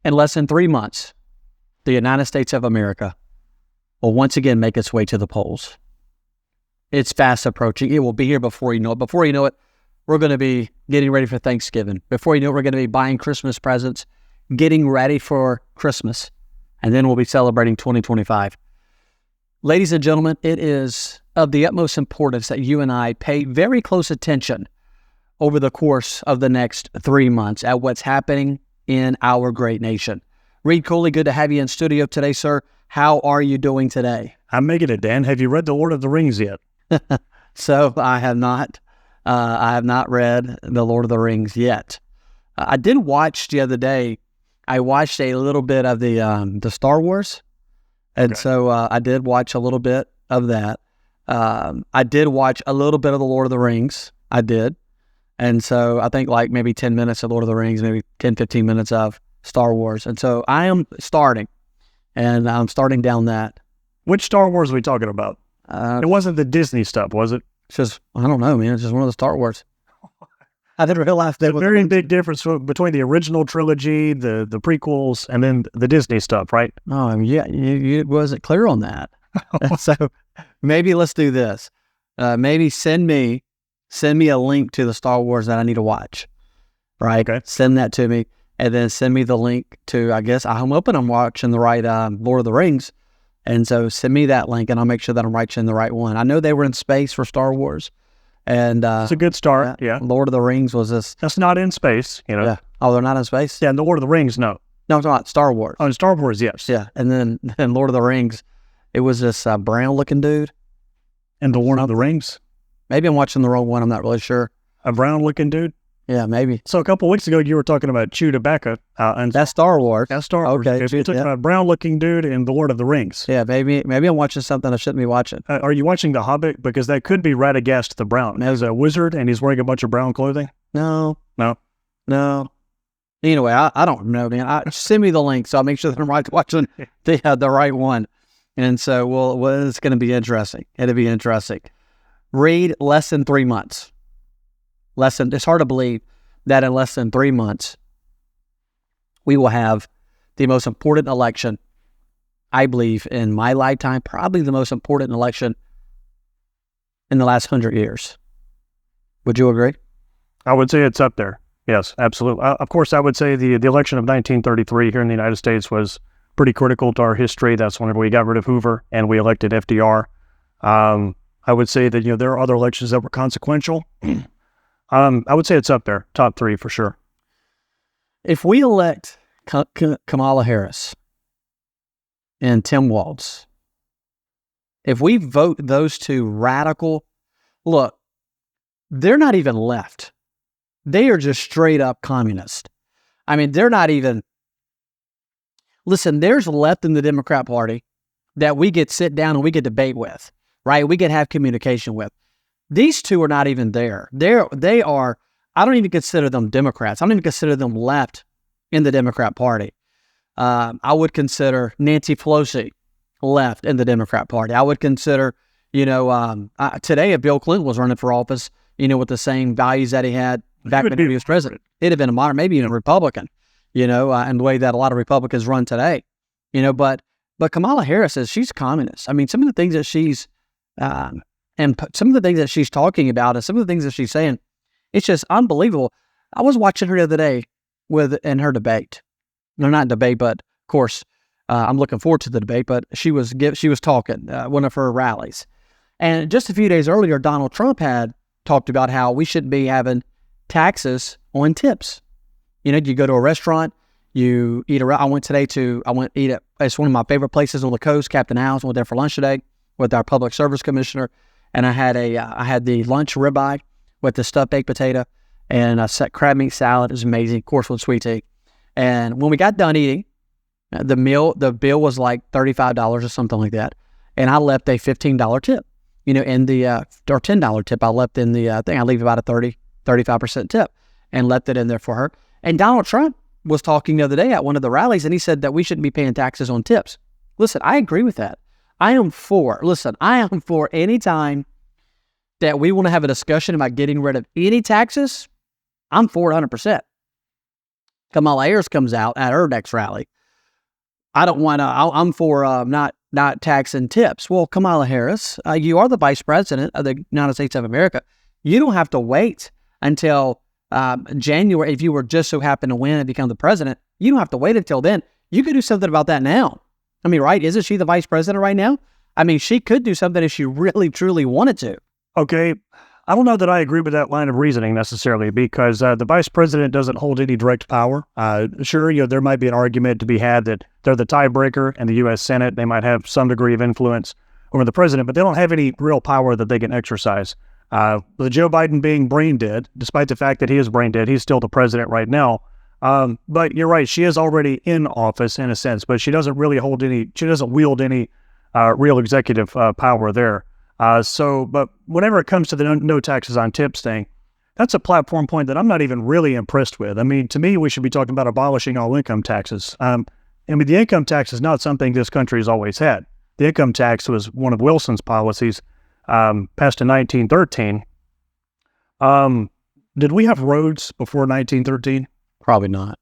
In less than 3 months, the United States of America will once again make its way to the polls. It's fast approaching. It will be here before you know it. Before you know it, we're going to be getting ready for Thanksgiving. Before you know it, we're going to be buying Christmas presents, getting ready for Christmas, and then we'll be celebrating 2025. Ladies and gentlemen, it is of the utmost importance that you and I pay very close attention over the course of the next 3 months at what's happening in our great nation. Reed Cooley, good to have you in studio today, sir. How are you doing today? I'm making it, Dan. Have you read The Lord of the Rings yet? So I have not. I have not read The Lord of the Rings yet. I did watch the other day. I watched a little bit of the Star Wars, and so I did watch a little bit of that. I did watch a little bit of The Lord of the Rings. I did. And so I think like maybe 10 minutes of Lord of the Rings, maybe 10, 15 minutes of Star Wars. And so I am starting, and I'm starting down that. Which Star Wars are we talking about? It wasn't the Disney stuff, was it? It's just, I don't know, man. It's just one of the Star Wars. I didn't realize there was a very big difference between the original trilogy, the prequels, and then the Disney stuff, right? Oh, yeah. You wasn't clear on that. So maybe let's do this. Maybe send me a link to the Star Wars that I need to watch, right? Okay. Send that to me, and then send me the link to, I guess, I'm hoping I'm watching the right Lord of the Rings, and so send me that link, and I'll make sure that I'm watching the right one. I know they were in space for Star Wars, and it's a good start, yeah. Lord of the Rings was this. That's not in space, you know. Yeah. Oh, they're not in space? Yeah, and the Lord of the Rings, no. No, it's not. Star Wars. Oh, in Star Wars, yes. Yeah, and then Lord of the Rings, it was this brown-looking dude. And the Lord of the Rings? Maybe I'm watching the wrong one. I'm not really sure. A brown-looking dude? Yeah, maybe. So a couple of weeks ago, you were talking about Chewbacca. And that's Star Wars. That's Star Wars. Okay. You're talking about a brown-looking dude in The Lord of the Rings. Yeah, maybe I'm watching something I shouldn't be watching. Are you watching The Hobbit? Because that could be Radagast the Brown. As a wizard, and he's wearing a bunch of brown clothing? No. No. Anyway, I don't know, man. Send me the link so I'll make sure that I'm watching the right one. And so, it's going to be interesting. It'll be interesting. Read less than 3 months. It's hard to believe that in less than 3 months, we will have the most important election, I believe, in my lifetime, probably the most important election in the last 100 years. Would you agree? I would say it's up there. Yes, absolutely. Of course, I would say the election of 1933 here in the United States was pretty critical to our history. That's whenever we got rid of Hoover and we elected FDR. I would say that, there are other elections that were consequential. I would say it's up there, top 3 for sure. If we elect Kamala Harris and Tim Walz, if we vote those two radical, look, they're not even left. They are just straight up communist. I mean, they're not even, listen, there's left in the Democrat Party that we get sit down and we get debate with, right? We get have communication with. These two are not even there. They are, I don't even consider them Democrats. I don't even consider them left in the Democrat Party. I would consider Nancy Pelosi left in the Democrat Party. I would consider, today if Bill Clinton was running for office, with the same values that he had back when he was president, it'd have been a moderate, maybe even a Republican, and the way that a lot of Republicans run today, but Kamala Harris she's a communist. I mean, some of the things that she's, and some of the things that she's talking about and some of the things that she's saying, it's just unbelievable. I was watching her the other day in her debate. No, not debate, but of course, I'm looking forward to the debate, but she was talking, one of her rallies. And just a few days earlier, Donald Trump had talked about how we shouldn't be having taxes on tips. You go to a restaurant, you eat I went to eat at, it's one of my favorite places on the coast, Captain Al's. I went there for lunch today with our public service commissioner. And I had the lunch ribeye with the stuffed baked potato and a crab meat salad. It was amazing, of course, with sweet tea. And when we got done eating, the bill was like $35 or something like that. And I left a $15 tip, in the, or $10 tip. I left in the thing. I leave about a 35% tip and left it in there for her. And Donald Trump was talking the other day at one of the rallies, and he said that we shouldn't be paying taxes on tips. Listen, I agree with that. I am for any time that we want to have a discussion about getting rid of any taxes, I'm for it 100%. Kamala Harris comes out at her next rally. I don't want to. I'm for not taxing tips. Well, Kamala Harris, you are the vice president of the United States of America. You don't have to wait until January. If you were just so happen to win and become the president, you don't have to wait until then. You could do something about that now. I mean, right? Isn't she the vice president right now? I mean, she could do something if she really, truly wanted to. Okay. I don't know that I agree with that line of reasoning necessarily, because the vice president doesn't hold any direct power. Sure, there might be an argument to be had that they're the tiebreaker in the U.S. Senate. They might have some degree of influence over the president, but they don't have any real power that they can exercise. With Joe Biden being brain dead, despite the fact that he is brain dead, he's still the president right now. But you're right, she is already in office in a sense, but she doesn't really she doesn't wield any real executive power there. But whenever it comes to the no taxes on tips thing, that's a platform point that I'm not even really impressed with. I mean, to me, we should be talking about abolishing all income taxes. The income tax is not something this country has always had. The income tax was one of Wilson's policies, passed in 1913. Did we have roads before 1913? Probably not.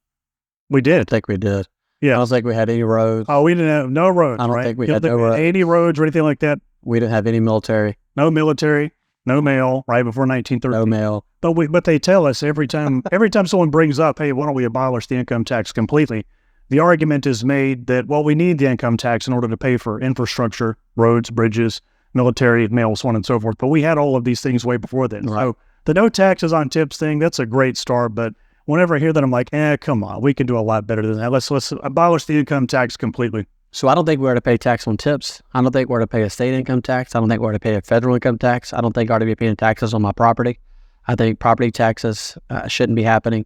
We did. I think we did. Yeah. I don't think we had any roads. Oh, we didn't have no roads, I don't right? think we had no roads. Any roads or anything like that? We didn't have any military. No military, no mail, right before 1913. No mail. But they tell us every time someone brings up, hey, why don't we abolish the income tax completely? The argument is made that, well, we need the income tax in order to pay for infrastructure, roads, bridges, military, mail, so on and so forth. But we had all of these things way before then. Right. So the no taxes on tips thing, that's a great start. But whenever I hear that, I'm like, come on, we can do a lot better than that. Let's abolish the income tax completely. So I don't think we ought to pay tax on tips. I don't think we ought to pay a state income tax. I don't think we ought to pay a federal income tax. I don't think I ought to be paying taxes on my property. I think property taxes shouldn't be happening.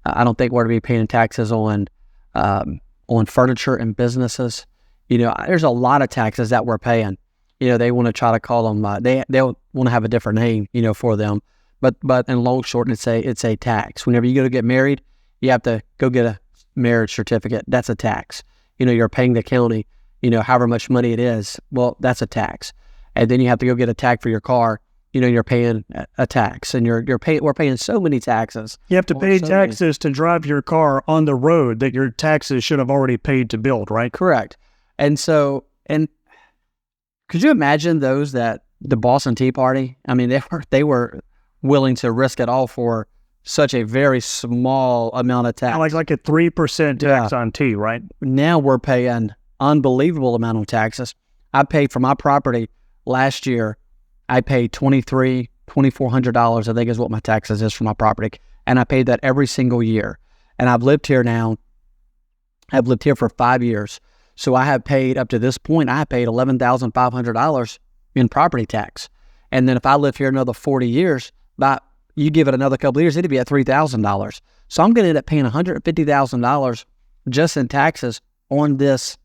I don't think we ought to be paying taxes on furniture and businesses. There's a lot of taxes that we're paying. They want to try to call them. They want to have a different name, for them. But in long short, it's a tax. Whenever you go to get married, you have to go get a marriage certificate. That's a tax. You're paying the county, however much money it is. Well, that's a tax. And then you have to go get a tag for your car. You're paying a tax, and we're paying so many taxes. You have to pay taxes to drive your car on the road that your taxes should have already paid to build, right? Correct. And could you imagine those that the Boston Tea Party? I mean, they were willing to risk it all for such a very small amount of tax. Like a 3% tax on tea, right? Now we're paying unbelievable amount of taxes. I paid for my property last year. I paid $2,400, I think is what my taxes is for my property. And I paid that every single year. And I've lived here for 5 years. So I have paid, up to this point, I have paid $11,500 in property tax. And then if I live here another 40 years, you give it another couple of years, it'd be at $3,000. So I'm going to end up paying $150,000 just in taxes on this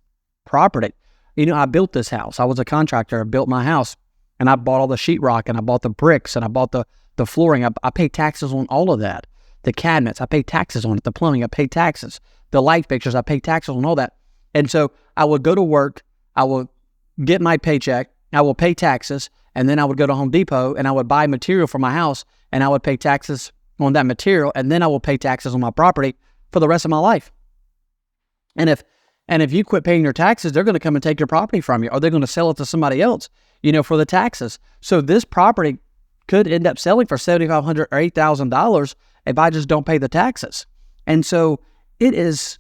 property. I built this house. I was a contractor. I built my house, and I bought all the sheetrock, and I bought the bricks, and I bought the flooring. I pay taxes on all of that. The cabinets, I pay taxes on it. The plumbing, I pay taxes. The light fixtures, I pay taxes on all that. And so I would go to work. I will get my paycheck. I will pay taxes. And then I would go to Home Depot and I would buy material for my house, and I would pay taxes on that material, and then I will pay taxes on my property for the rest of my life. And if you quit paying your taxes, they're going to come and take your property from you, or they're going to sell it to somebody else, for the taxes. So this property could end up selling for $7,500 or $8,000 if I just don't pay the taxes. And so it is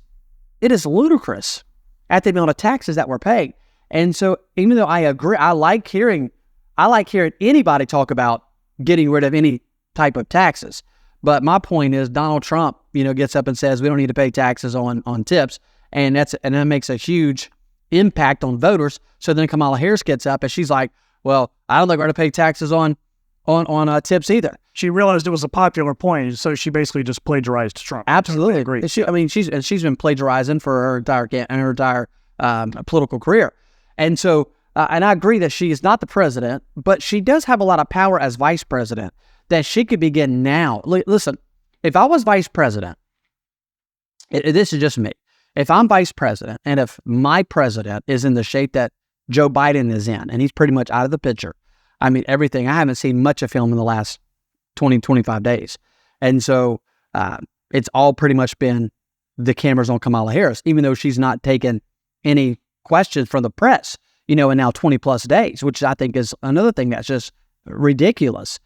ludicrous at the amount of taxes that we're paying. And so even though I agree, I like hearing anybody talk about getting rid of any type of taxes. But my point is, Donald Trump, gets up and says we don't need to pay taxes on tips, and that makes a huge impact on voters. So then Kamala Harris gets up and she's like, well, I don't think we're going to pay taxes on tips either. She realized it was a popular point, so she basically just plagiarized Trump. Absolutely, agree. She's been plagiarizing for her entire political career, and so. And I agree that she is not the president, but she does have a lot of power as vice president that she could begin now. Listen, if I was vice president, this is just me. If I'm vice president, and if my president is in the shape that Joe Biden is in, and he's pretty much out of the picture, I haven't seen much of him in the last 20, 25 days. And so it's all pretty much been the cameras on Kamala Harris, even though she's not taken any questions from the press, in now 20 plus days, which I think is another thing that's just ridiculous.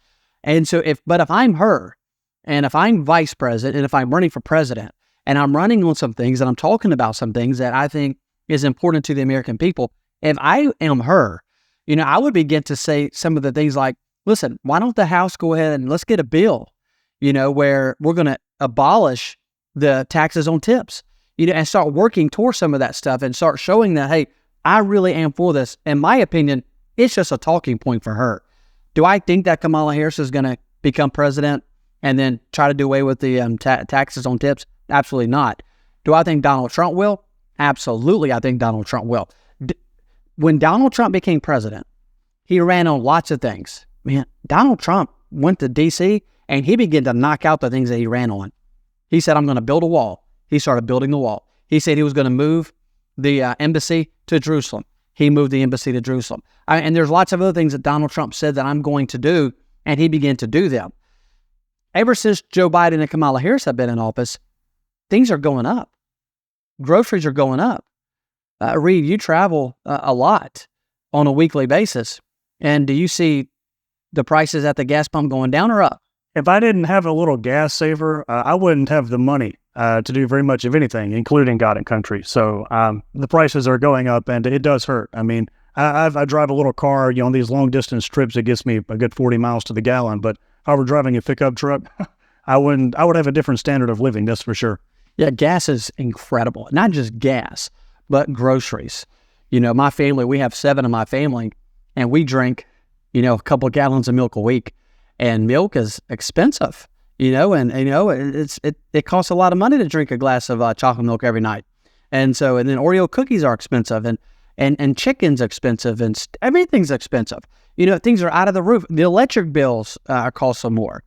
And so if I'm her, and if I'm vice president, and if I'm running for president, and I'm running on some things, and I'm talking about some things that I think is important to the American people, if I am her, I would begin to say some of the things like, listen, why don't the House go ahead and let's get a bill, where we're going to abolish the taxes on tips, and start working towards some of that stuff and start showing that, hey, I really am for this. In my opinion, it's just a talking point for her. Do I think that Kamala Harris is going to become president and then try to do away with the taxes on tips? Absolutely not. Do I think Donald Trump will? Absolutely, I think Donald Trump will. When Donald Trump became president, he ran on lots of things. Man, Donald Trump went to D.C. and he began to knock out the things that he ran on. He said, I'm going to build a wall. He started building the wall. He said he was going to move the embassy to Jerusalem. He moved the embassy to Jerusalem. And there's lots of other things that Donald Trump said that I'm going to do, and he began to do them. Ever since Joe Biden and Kamala Harris have been in office, things are going up. Groceries are going up. Reed, you travel a lot on a weekly basis, and do you see the prices at the gas pump going down or up? If I didn't have a little gas saver, I wouldn't have the money to do very much of anything, including God and country. So the prices are going up, and it does hurt. I mean, I drive a little car, on these long distance trips, it gets me a good 40 miles to the gallon. But if I were driving a pickup truck, I would have a different standard of living, that's for sure. Yeah, gas is incredible. Not just gas, but groceries. My family, we have 7 in my family, and we drink, a couple of gallons of milk a week. And milk is expensive, and it costs a lot of money to drink a glass of chocolate milk every night. And then Oreo cookies are expensive, and chicken's expensive, and everything's expensive. Things are out of the roof. The electric bills are costing more.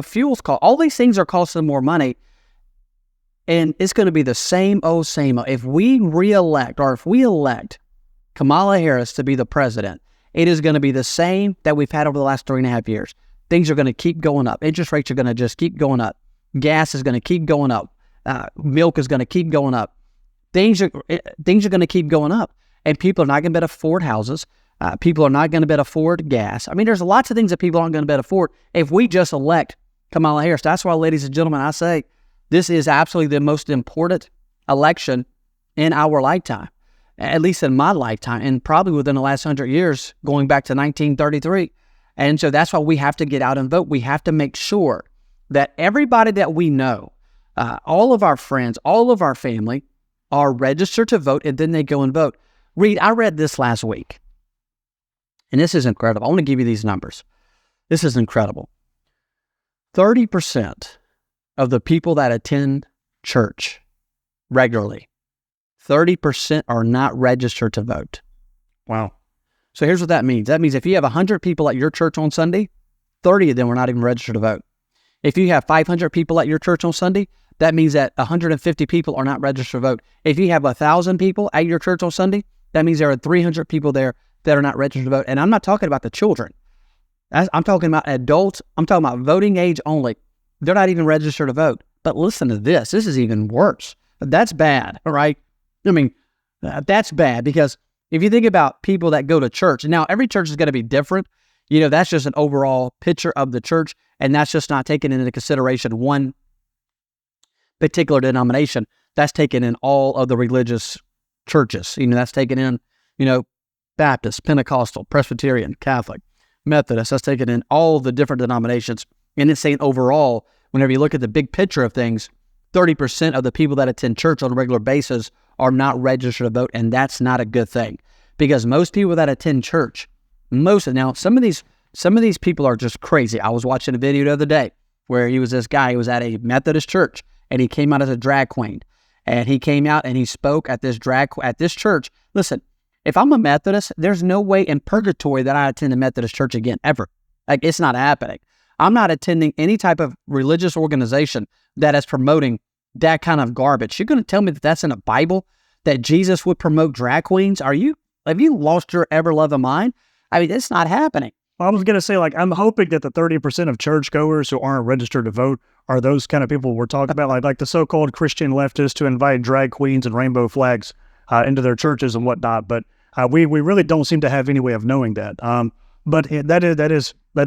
Fuel's cost. All these things are costing more money. And it's going to be the same old. If we elect Kamala Harris to be the president, it is going to be the same that we've had over the last 3.5 years. Things are going to keep going up. Interest rates are going to just keep going up. Gas is going to keep going up. Milk is going to keep going up. Things are going to keep going up. And people are not going to be able to afford houses. People are not going to be able to afford gas. I mean, there's lots of things that people aren't going to be able to afford if we just elect Kamala Harris. That's why, ladies and gentlemen, I say this is absolutely the most important election in our lifetime, at least in my lifetime, and probably within the last 100 years, going back to 1933. And so that's why we have to get out and vote. We have to make sure that everybody that we know, all of our friends, all of our family, are registered to vote, and then they go and vote. Reed, I read this last week, and this is incredible. I want to give you these numbers. This is incredible. 30% of the people that attend church regularly, 30% are not registered to vote. Wow. So here's what that means. That means if you have 100 people at your church on Sunday, 30 of them are not even registered to vote. If you have 500 people at your church on Sunday, that means that 150 people are not registered to vote. If you have 1,000 people at your church on Sunday, that means there are 300 people there that are not registered to vote. And I'm not talking about the children. I'm talking about adults. I'm talking about voting age only. They're not even registered to vote. But listen to this. This is even worse. That's bad, all right? I mean, that's bad because if you think about people that go to church, now every church is going to be different. That's just an overall picture of the church, and that's just not taking into consideration one particular denomination. That's taken in all of the religious churches. That's taken in, Baptist, Pentecostal, Presbyterian, Catholic, Methodist. That's taken in all the different denominations. And it's saying overall, whenever you look at the big picture of things, 30% of the people that attend church on a regular basis are not registered to vote, and that's not a good thing. Because most people that attend church, some of these people are just crazy. I was watching a video the other day where this guy was at a Methodist church, and he came out as a drag queen. And he came out and he spoke at this church. Listen, if I'm a Methodist, there's no way in purgatory that I attend a Methodist church again, ever. Like, it's not happening. I'm not attending any type of religious organization that is promoting that kind of garbage. You're going to tell me that that's in the Bible, that Jesus would promote drag queens? Have you lost your ever-loving mind? I mean, it's not happening. I was going to say, like, I'm hoping that the 30% of churchgoers who aren't registered to vote are those kind of people we're talking about, like the so-called Christian leftists who invite drag queens and rainbow flags into their churches and whatnot. But we really don't seem to have any way of knowing that. But that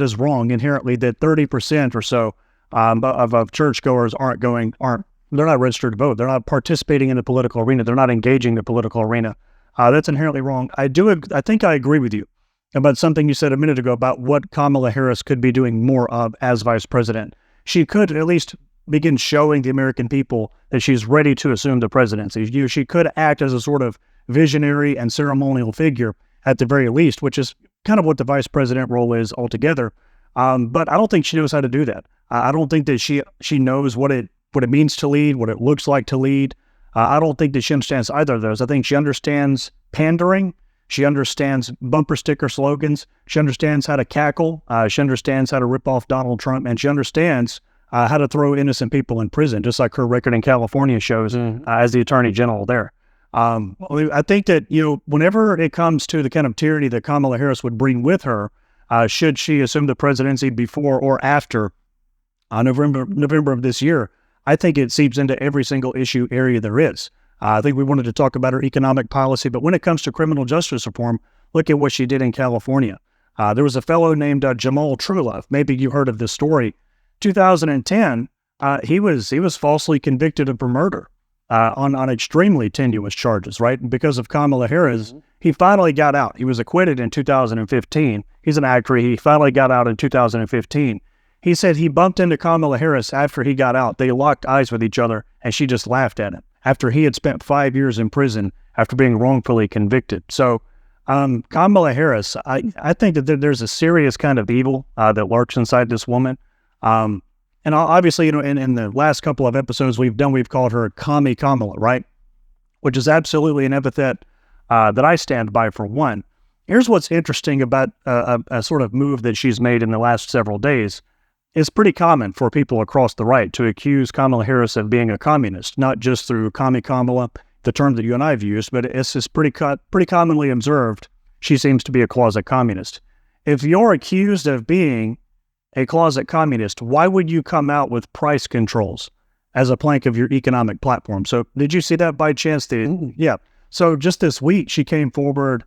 is wrong inherently. That 30% or so of churchgoers they're not registered to vote. They're not participating in the political arena. They're not engaging the political arena. That's inherently wrong. I think I agree with you about something you said a minute ago about what Kamala Harris could be doing more of as vice president. She could at least begin showing the American people that she's ready to assume the presidency. She could act as a sort of visionary and ceremonial figure at the very least, which is kind of what the vice president role is altogether. But I don't think she knows how to do that. I don't think that she knows what it means to lead, what it looks like to lead. I don't think that she understands either of those. I think she understands pandering. She understands bumper sticker slogans. She understands how to cackle. She understands how to rip off Donald Trump. And she understands how to throw innocent people in prison, just like her record in California shows as the attorney general there. I think that, whenever it comes to the kind of tyranny that Kamala Harris would bring with her, should she assume the presidency before or after November of this year, I think it seeps into every single issue area there is. I think we wanted to talk about her economic policy, but when it comes to criminal justice reform, look at what she did in California. There was a fellow named Jamal Truelove. Maybe you heard of this story. 2010, he was falsely convicted of murder on extremely tenuous charges, right? Because of Kamala Harris, he finally got out. He was acquitted in 2015. He's an actor. He finally got out in 2015. He said he bumped into Kamala Harris after he got out. They locked eyes with each other, and she just laughed at him after he had spent 5 years in prison after being wrongfully convicted. So Kamala Harris, I think that there's a serious kind of evil that lurks inside this woman. And obviously, in the last couple of episodes we've called her Commie Kamala, right? Which is absolutely an epithet that I stand by for one. Here's what's interesting about a sort of move that she's made in the last several days. It's pretty common for people across the right to accuse Kamala Harris of being a communist, not just through Commie Kamala, the term that you and I have used, but it's pretty commonly observed. She seems to be a closet communist. If you're accused of being a closet communist, why would you come out with price controls as a plank of your economic platform? So did you see that by chance? Yeah. So just this week, she came forward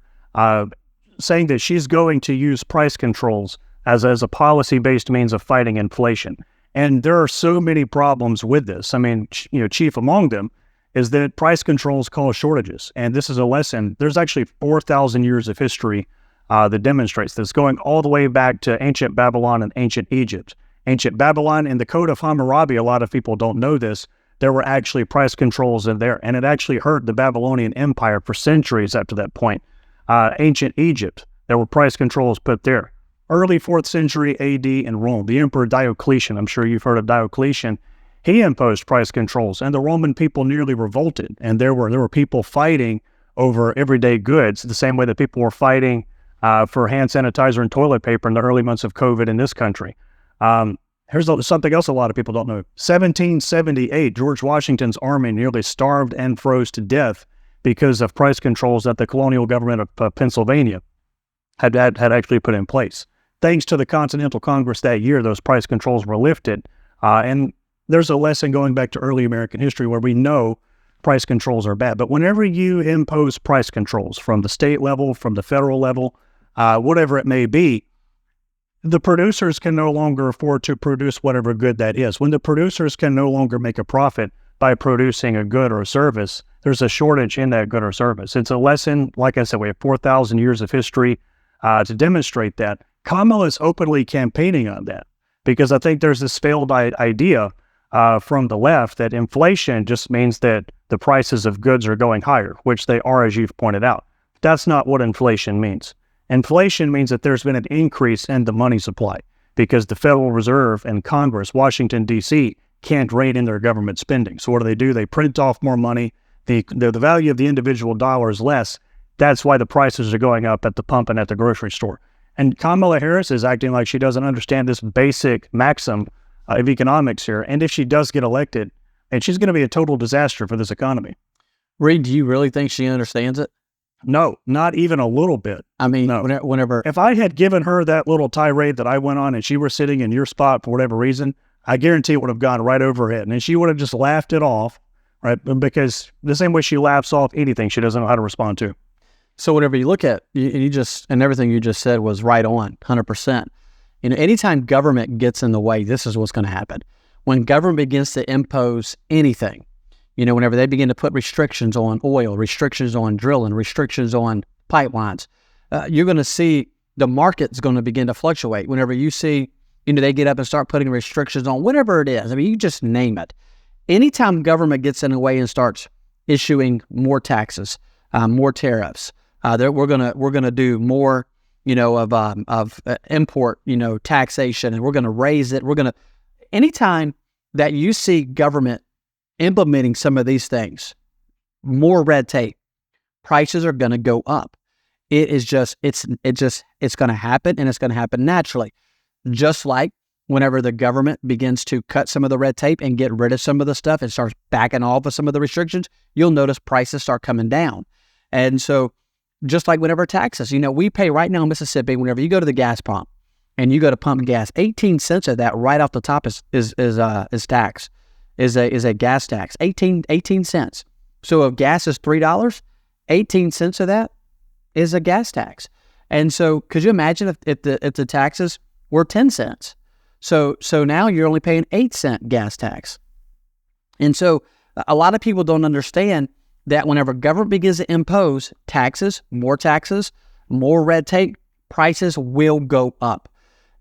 saying that she's going to use price controls as a policy-based means of fighting inflation. And there are so many problems with this. I mean, chief among them is that price controls cause shortages. And this is a lesson. There's actually 4,000 years of history that demonstrates this, going all the way back to ancient Babylon and ancient Egypt. Ancient Babylon, in the Code of Hammurabi, a lot of people don't know this, there were actually price controls in there, and it actually hurt the Babylonian Empire for centuries after that point. Ancient Egypt, there were price controls put there. Early 4th century AD in Rome, the Emperor Diocletian, I'm sure you've heard of Diocletian, he imposed price controls, and the Roman people nearly revolted, and there were people fighting over everyday goods, the same way that people were fighting for hand sanitizer and toilet paper in the early months of COVID in this country. Here's something else a lot of people don't know. 1778, George Washington's army nearly starved and froze to death because of price controls that the colonial government of Pennsylvania had actually put in place. Thanks to the Continental Congress that year, those price controls were lifted. And there's a lesson going back to early American history where we know price controls are bad. But whenever you impose price controls from the state level, from the federal level, whatever it may be, the producers can no longer afford to produce whatever good that is. When the producers can no longer make a profit by producing a good or a service, there's a shortage in that good or service. It's a lesson, like I said, we have 4,000 years of history to demonstrate that. Kamala is openly campaigning on that because I think there's this failed idea from the left that inflation just means that the prices of goods are going higher, which they are, as you've pointed out. That's not what inflation means. Inflation means that there's been an increase in the money supply because the Federal Reserve and Congress, Washington, D.C., can't rein in their government spending. So what do? They print off more money. The value of the individual dollar is less. That's why the prices are going up at the pump and at the grocery store. And Kamala Harris is acting like she doesn't understand this basic maxim of economics here. And if she does get elected, and she's going to be a total disaster for this economy. Reed, do you really think she understands it? No, not even a little bit. I mean, No. whenever If I had given her that little tirade that I went on and she were sitting in your spot for whatever reason, I guarantee it would have gone right over her head. And she would have just laughed it off, right? Because the same way she laughs off anything she doesn't know how to respond to. So whenever you look at, and everything you just said was right on, 100%. Anytime government gets in the way, this is what's going to happen. When government begins to impose anything, whenever they begin to put restrictions on oil, restrictions on drilling, restrictions on pipelines, you're going to see the market's going to begin to fluctuate. Whenever you see, they get up and start putting restrictions on whatever it is. I mean, you just name it. Anytime government gets in the way and starts issuing more taxes, more tariffs, we're gonna do more, of import, taxation, and we're gonna raise it. Anytime that you see government implementing some of these things, more red tape, prices are gonna go up. It's gonna happen, and it's gonna happen naturally. Just like whenever the government begins to cut some of the red tape and get rid of some of the stuff and starts backing off of some of the restrictions, you'll notice prices start coming down. And so just like whenever taxes, we pay right now in Mississippi, whenever you go to the gas pump and you go to pump gas, 18 cents of that right off the top is tax, is a gas tax, 18 cents. So if gas is $3, 18 cents of that is a gas tax. And so could you imagine if the taxes were 10 cents? So now you're only paying 8-cent gas tax. And so a lot of people don't understand that whenever government begins to impose taxes, more red tape, prices will go up.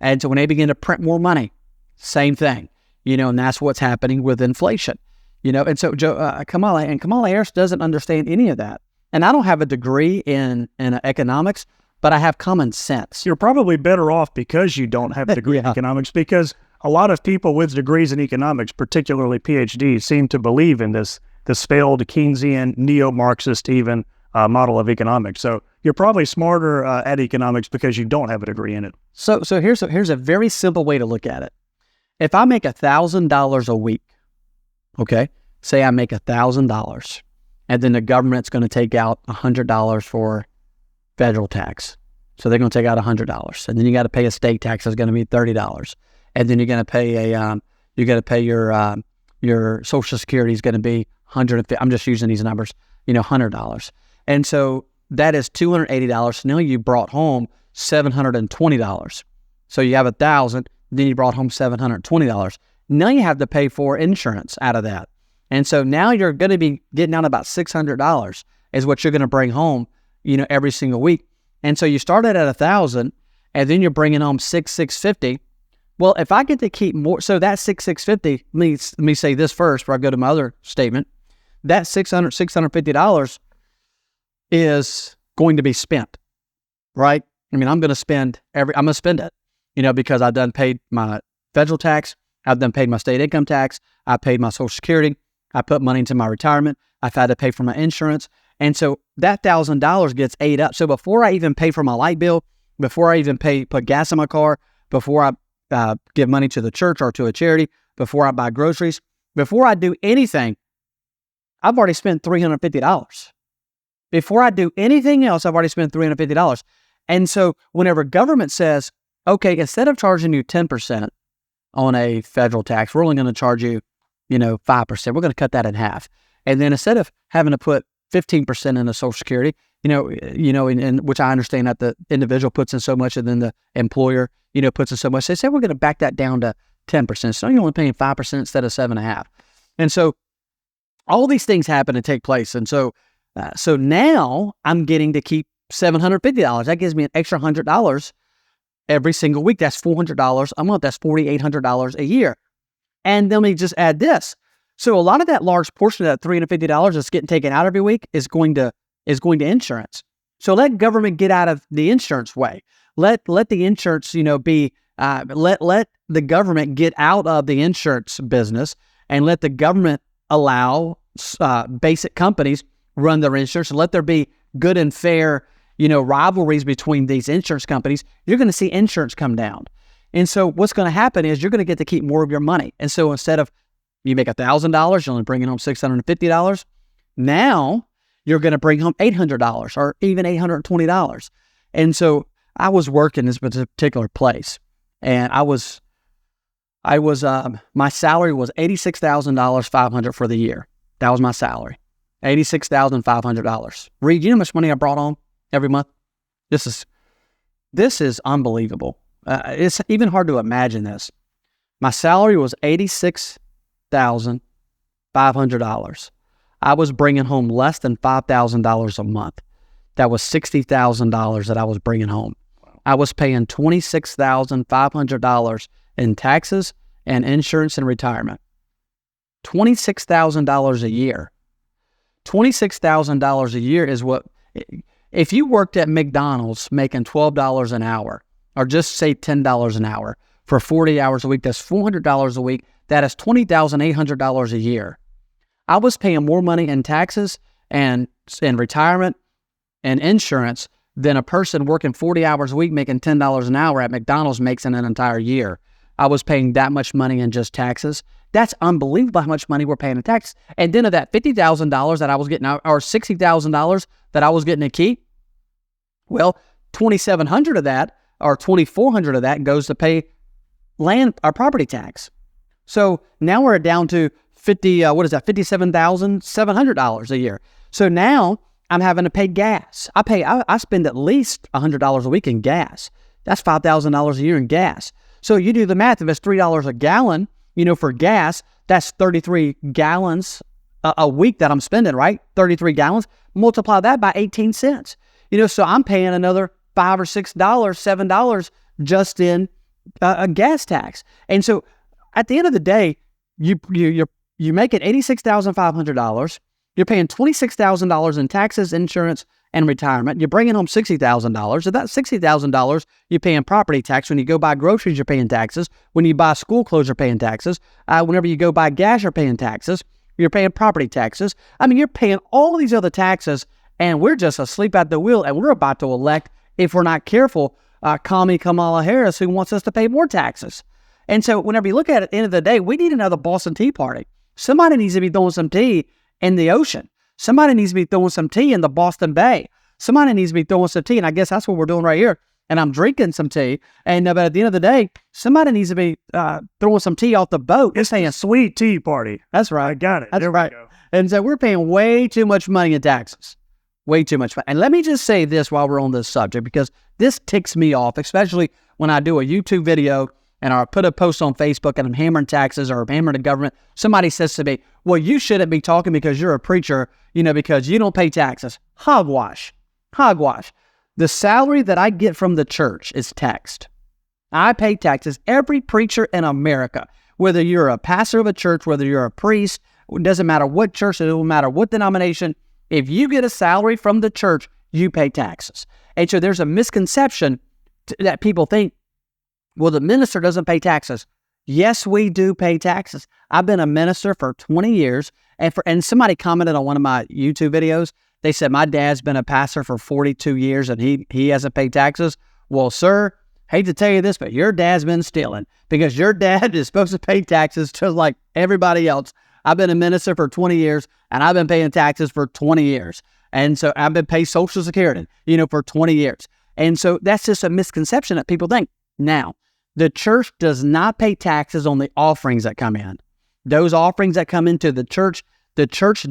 And so when they begin to print more money, same thing, and that's what's happening with inflation, And so Kamala Harris doesn't understand any of that. And I don't have a degree in economics, but I have common sense. You're probably better off because you don't have a degree in economics, because a lot of people with degrees in economics, particularly PhDs, seem to believe in this failed Keynesian, neo-Marxist even model of economics. So you're probably smarter at economics because you don't have a degree in it. So here's a very simple way to look at it. If I make $1,000 a week, okay, say I make $1,000, and then the government's going to take out $100 for federal tax. So they're going to take out $100, and then you got to pay a state tax that's going to be $30, and then you're going to pay your Social Security is going to be $150. I'm just using these numbers, $100, and so that is $280. So now you brought home $720. So you have $1,000, then you brought home $720. Now you have to pay for insurance out of that, and so now you're going to be getting out about $600 is what you're going to bring home, every single week. And so you started at $1,000, and then you're bringing home $650. Well, if I get to keep more, so that $650, let me say this first before I go to my other statement. That $650 is going to be spent, right? I mean, I'm going to spend it, because I've done paid my federal tax, I've done paid my state income tax, I paid my Social Security, I put money into my retirement, I've had to pay for my insurance, and so that $1,000 gets ate up. So before I even pay for my light bill, before I even put gas in my car, before I give money to the church or to a charity, before I buy groceries, before I do anything, I've already spent $350. Before I do anything else, I've already spent $350. And so whenever government says, okay, instead of charging you 10% on a federal tax, we're only going to charge you, 5%. We're going to cut that in half. And then instead of having to put 15% in the Social Security, and which I understand that the individual puts in so much and then the employer, puts in so much, they say we're going to back that down to 10%. So you're only paying 5% instead of 7.5%. And so all these things happen and take place. And so now I'm getting to keep $750. That gives me an extra $100 every single week. That's $400 a month. That's $4,800 a year. And then we just add this. So a lot of that large portion of that $350 that's getting taken out every week is going to insurance. So let government get out of the insurance way. Let the insurance, be let the government get out of the insurance business, and let the government allow basic companies run their insurance, and let there be good and fair, rivalries between these insurance companies. You're going to see insurance come down. And so what's going to happen is you're going to get to keep more of your money. And so instead of you make $1,000, you're only bringing home $650. Now you're going to bring home $800 or even $820. And so I was working this particular place, and my salary was $86,500 for the year. That was my salary, $86,500. Reed, you know how much money I brought home every month? This is unbelievable. It's even hard to imagine this. My salary was $86,500. I was bringing home less than $5,000 a month. That was $60,000 that I was bringing home. Wow. I was paying $26,500 in taxes and insurance and retirement. $26,000 a year. $26,000 a year is what, if you worked at McDonald's making $12 an hour, or just say $10 an hour for 40 hours a week, that's $400 a week. That is $20,800 a year. I was paying more money in taxes and retirement and insurance than a person working 40 hours a week making $10 an hour at McDonald's makes in an entire year. I was paying that much money in just taxes. That's unbelievable how much money we're paying in taxes. And then of that $50,000 that I was getting, or $60,000 that I was getting to keep, well, $2,700 of that, or $2,400 of that goes to pay land or property tax. So now we're down to $57,700 a year. So now I'm having to pay gas. I spend at least $100 a week in gas. That's $5,000 a year in gas. So you do the math. If it's $3 a gallon, for gas, that's 33 gallons a week that I'm spending, right? 33 gallons. Multiply that by 18 cents. So I'm paying another $5 or $6, $7 just in a gas tax. And so at the end of the day, you make it $86,500. You're paying $26,000 in taxes, insurance, and retirement. You're bringing home $60,000. So that $60,000, you're paying property tax. When you go buy groceries, you're paying taxes. When you buy school clothes, you're paying taxes. Whenever you go buy gas, you're paying taxes. You're paying property taxes. You're paying all these other taxes, and we're just asleep at the wheel, and we're about to elect, if we're not careful, Kamala Harris, who wants us to pay more taxes. And so whenever you look at it, at the end of the day, we need another Boston Tea Party. Somebody needs to be throwing some tea in the ocean. Somebody needs to be throwing some tea in the Boston Bay. Somebody needs to be throwing some tea, and I guess that's what we're doing right here. And I'm drinking some tea, and but at the end of the day, somebody needs to be throwing some tea off the boat. It's a sweet tea party. That's right. I got it. That's there right. We go. And so we're paying way too much money in taxes. Way too much money. And let me just say this while we're on this subject, because this ticks me off, especially when I do a YouTube video and I put a post on Facebook and I'm hammering taxes or I'm hammering the government. Somebody says to me, well, you shouldn't be talking because you're a preacher, because you don't pay taxes. Hogwash. Hogwash. The salary that I get from the church is taxed. I pay taxes. Every preacher in America, whether you're a pastor of a church, whether you're a priest, it doesn't matter what church, it doesn't matter what denomination, if you get a salary from the church, you pay taxes. And so there's a misconception that people think, well, the minister doesn't pay taxes. Yes, we do pay taxes. I've been a minister for 20 years, and somebody commented on one of my YouTube videos. They said, my dad's been a pastor for 42 years, and he hasn't paid taxes. Well, sir, hate to tell you this, but your dad's been stealing, because your dad is supposed to pay taxes just like everybody else. I've been a minister for 20 years, and I've been paying taxes for 20 years. And so I've been paying Social Security, for 20 years. And so that's just a misconception that people think. Now, the church does not pay taxes on the offerings that come in. Those offerings that come into the church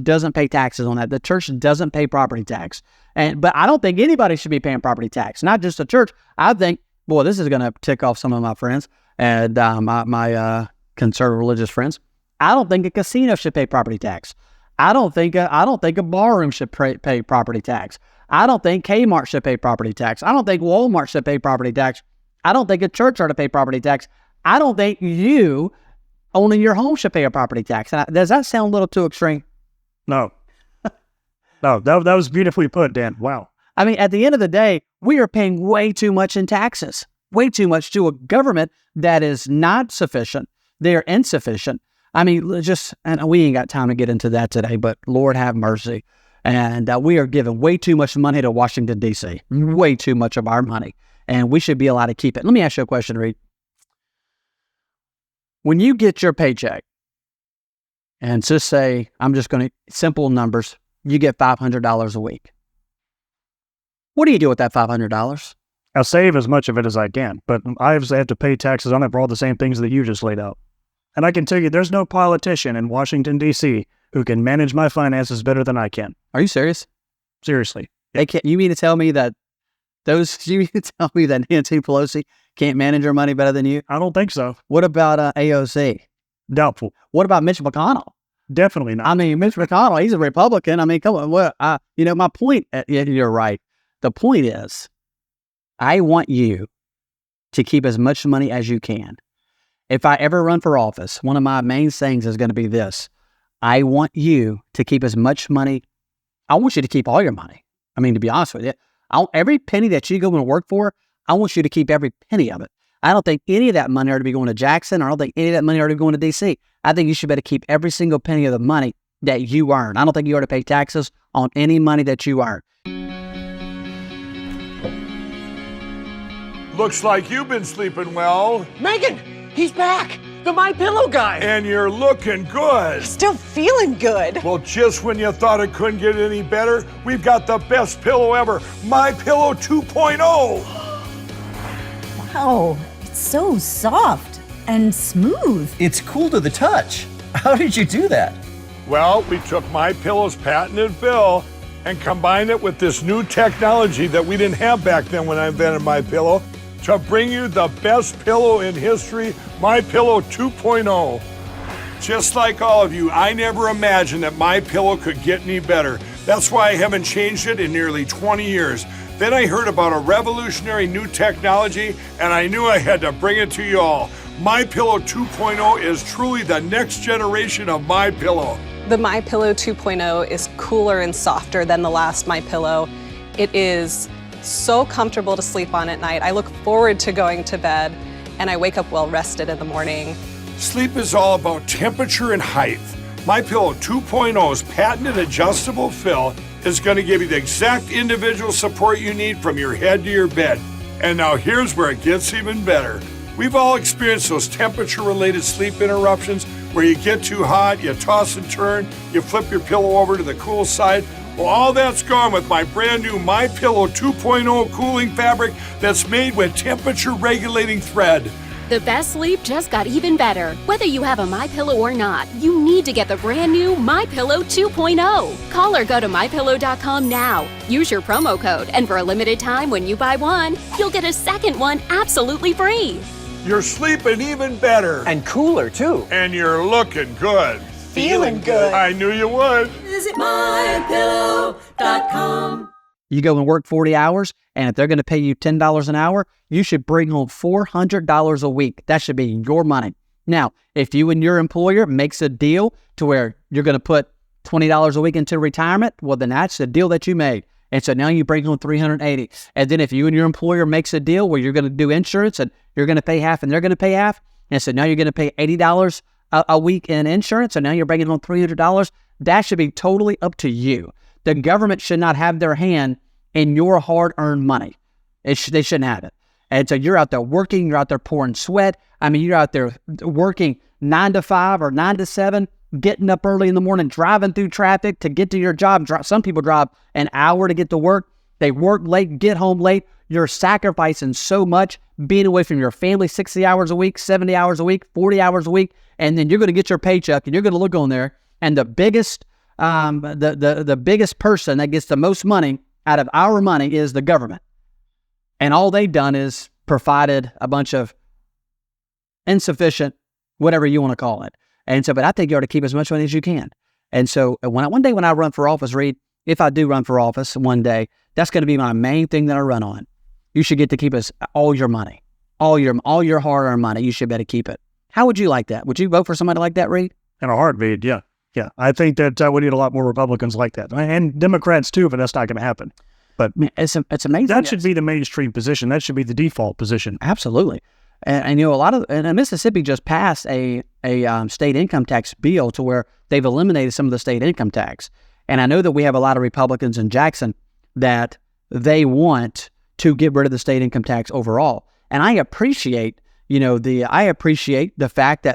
doesn't pay taxes on that. The church doesn't pay property tax. But I don't think anybody should be paying property tax, not just the church. I think, boy, this is going to tick off some of my friends and my conservative religious friends. I don't think a casino should pay property tax. I don't think a barroom should pay property tax. I don't think Kmart should pay property tax. I don't think Walmart should pay property tax. I don't think a church ought to pay property tax. I don't think you owning your home should pay a property tax. Does that sound a little too extreme? No. No, that was beautifully put, Dan. Wow. At the end of the day, we are paying way too much in taxes. Way too much to a government that is not sufficient. They are insufficient. And we ain't got time to get into that today, but Lord have mercy. And we are giving way too much money to Washington, D.C. Way too much of our money. And we should be allowed to keep it. Let me ask you a question, Reed. When you get your paycheck, and just say, I'm just going to, simple numbers, you get $500 a week. What do you do with that $500? I'll save as much of it as I can, but I obviously have to pay taxes on it for all the same things that you just laid out. And I can tell you there's no politician in Washington, D.C. who can manage my finances better than I can. Are you serious? Seriously. They can't, you mean to tell me that Nancy Pelosi can't manage her money better than you? I don't think so. What about AOC? Doubtful. What about Mitch McConnell? Definitely not. I mean, Mitch McConnell, he's a Republican. I mean, come on. My point, you're right. The point is, I want you to keep as much money as you can. If I ever run for office, one of my main things is going to be this. I want you to keep as much money. I want you to keep all your money. I mean, to be honest with you, every penny that you go and work for, I want you to keep every penny of it. I don't think any of that money ought to be going to Jackson. I don't think any of that money ought to be going to D.C. I think you should better keep every single penny of the money that you earn. I don't think you ought to pay taxes on any money that you earn. Looks like you've been sleeping well. Megan, he's back. The My Pillow guy. And you're looking good. Still feeling good. Well, just when you thought it couldn't get any better, we've got the best pillow ever, My Pillow 2.0. Wow, it's so soft and smooth. It's cool to the touch. How did you do that? Well, we took My Pillow's patented fill and combined it with this new technology that we didn't have back then when I invented My Pillow to bring you the best pillow in history, My Pillow 2.0. Just like all of you, I never imagined that My Pillow could get any better. That's why I haven't changed it in nearly 20 years. Then I heard about a revolutionary new technology, and I knew I had to bring it to you all. My Pillow 2.0 is truly the next generation of My Pillow. The My Pillow 2.0 is cooler and softer than the last My Pillow. It is so comfortable to sleep on at night. I look forward to going to bed, and I wake up well rested in the morning. Sleep is all about temperature and height. My Pillow 2.0's patented adjustable fill is going to give you the exact individual support you need from your head to your bed. And now here's where it gets even better. We've all experienced those temperature-related sleep interruptions where you get too hot, you toss and turn, you flip your pillow over to the cool side. Well, all that's gone with my brand new My Pillow 2.0 cooling fabric that's made with temperature-regulating thread. The best sleep just got even better. Whether you have a MyPillow or not, you need to get the brand new MyPillow 2.0. Call or go to MyPillow.com now. Use your promo code, and for a limited time when you buy one, you'll get a second one absolutely free. You're sleeping even better. And cooler, too. And you're looking good. Feeling good. I knew you would. Visit mypillow.com. You go and work 40 hours, and if they're going to pay you $10 an hour, you should bring home $400 a week. That should be your money. Now, if you and your employer makes a deal to where you're going to put $20 a week into retirement, well, then that's the deal that you made. And so now you bring home $380. And then if you and your employer makes a deal where you're going to do insurance and you're going to pay half and they're going to pay half, and so now you're going to pay $80 a week in insurance, and now you're bringing home $300, that should be totally up to you. The government should not have their hand in your hard-earned money. They shouldn't have it. And so you're out there working, you're out there pouring sweat. I mean, you're out there working 9 to 5 or 9 to 7, getting up early in the morning, driving through traffic to get to your job. Some people drive an hour to get to work. They work late, get home late. You're sacrificing so much, being away from your family 60 hours a week, 70 hours a week, 40 hours a week, and then you're going to get your paycheck and you're going to look on there, and the biggest the biggest person that gets the most money out of our money is the government. And all they've done is provided a bunch of insufficient, whatever you want to call it. And so, but I think you ought to keep as much money as you can. And so one day when I run for office, Reed, if I do run for office one day, that's going to be my main thing that I run on. You should get to keep all your money, all your hard-earned money. You should better keep it. How would you like that? Would you vote for somebody like that, Reed? In a heartbeat, yeah. Yeah, I think that we need a lot more Republicans like that, and Democrats too, but that's not going to happen. But man, it's amazing. That should be the mainstream position. That should be the default position. Absolutely. And you know, and Mississippi just passed a state income tax bill to where they've eliminated some of the state income tax. And I know that we have a lot of Republicans in Jackson that they want to get rid of the state income tax overall. And I appreciate, the fact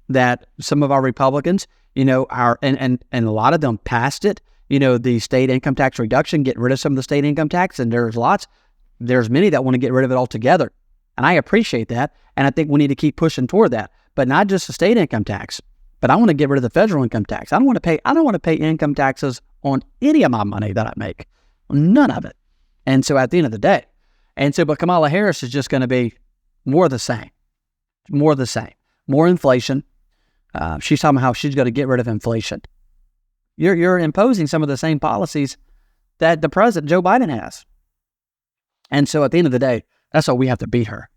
that some of our Republicans, and a lot of them passed it, the state income tax reduction, get rid of some of the state income tax, and there's many that want to get rid of it altogether. And I appreciate that, and I think we need to keep pushing toward that. But not just the state income tax, but I want to get rid of the federal income tax. I don't want to pay income taxes on any of my money that I make. None of it. And so at the end of the day, but Kamala Harris is just going to be more of the same. More inflation. She's talking about how she's going to get rid of inflation. You're imposing some of the same policies that the president, Joe Biden, has. And so at the end of the day, that's why we have to beat her.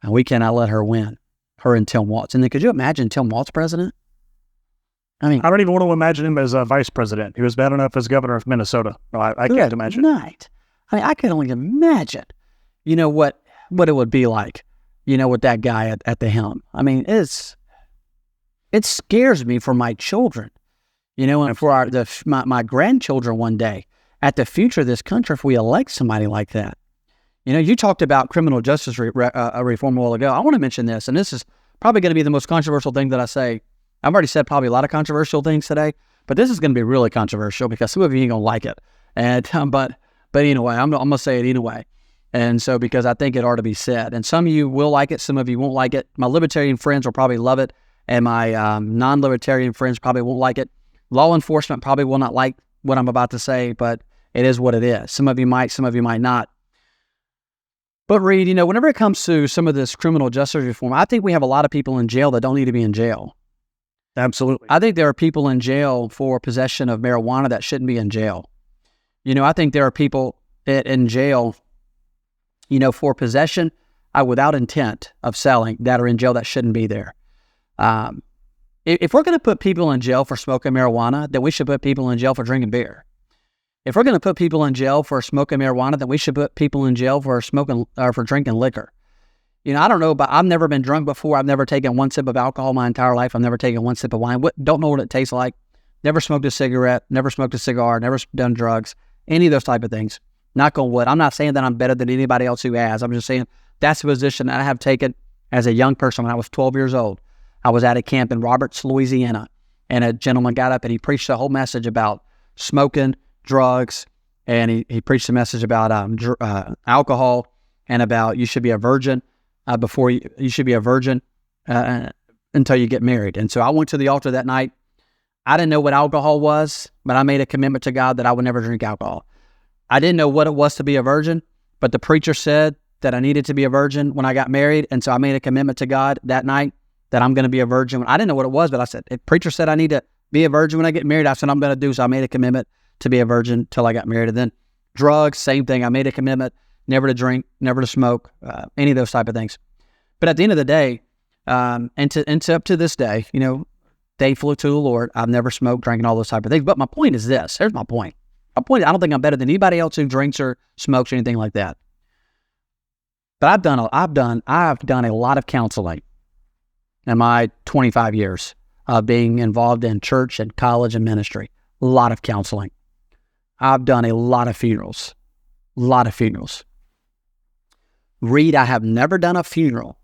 And we cannot let her win. Her and Tim Walz. And then could you imagine Tim Walz president? I mean, I don't even want to imagine him as a vice president. He was bad enough as governor of Minnesota. No, I can't imagine. Night. I mean, I can only imagine, what it would be like, with that guy at the helm. I mean, it scares me for my children, and for my grandchildren one day, at the future of this country, if we elect somebody like that. You talked about criminal justice reform a while ago. I want to mention this, and this is probably going to be the most controversial thing that I say. I've already said probably a lot of controversial things today, but this is going to be really controversial because some of you ain't going to like it. And but anyway, I'm going to say it anyway. And so because I think it ought to be said. And some of you will like it, some of you won't like it. My libertarian friends will probably love it, and my non-libertarian friends probably won't like it. Law enforcement probably will not like what I'm about to say, but it is what it is. Some of you might, some of you might not. But Reed, whenever it comes to some of this criminal justice reform, I think we have a lot of people in jail that don't need to be in jail. Absolutely. I think there are people in jail for possession of marijuana that shouldn't be in jail. I think there are people in jail, for possession without intent of selling that are in jail that shouldn't be there. If we're going to put people in jail for smoking marijuana, then we should put people in jail for drinking beer. If we're going to put people in jail for smoking marijuana, then we should put people in jail for drinking liquor. I don't know, but I've never been drunk before. I've never taken one sip of alcohol my entire life. I've never taken one sip of wine. Don't know what it tastes like. Never smoked a cigarette. Never smoked a cigar. Never done drugs. Any of those type of things. Knock on wood. I'm not saying that I'm better than anybody else who has. I'm just saying that's the position that I have taken as a young person when I was 12 years old. I was at a camp in Roberts, Louisiana, and a gentleman got up and he preached a whole message about smoking, drugs, and he preached a message about alcohol and about you should be a virgin before you should be a virgin until you get married. And so I went to the altar that night. I didn't know what alcohol was, but I made a commitment to God that I would never drink alcohol. I didn't know what it was to be a virgin, but the preacher said that I needed to be a virgin when I got married, and so I made a commitment to God that night that I'm going to be a virgin. I didn't know what it was, but I said, if preacher said I need to be a virgin when I get married, I said I'm going to do so. I made a commitment to be a virgin till I got married. And then drugs, same thing. I made a commitment never to drink, never to smoke, any of those type of things. But at the end of the day, and up to this day, thankfully to the Lord, I've never smoked, drank, and all those type of things. But my point is this. Here's my point. I don't think I'm better than anybody else who drinks or smokes or anything like that. But I've done a lot of counseling in my 25 years of being involved in church and college and ministry. A lot of counseling. I've done a lot of funerals. Reed, I have never done a funeral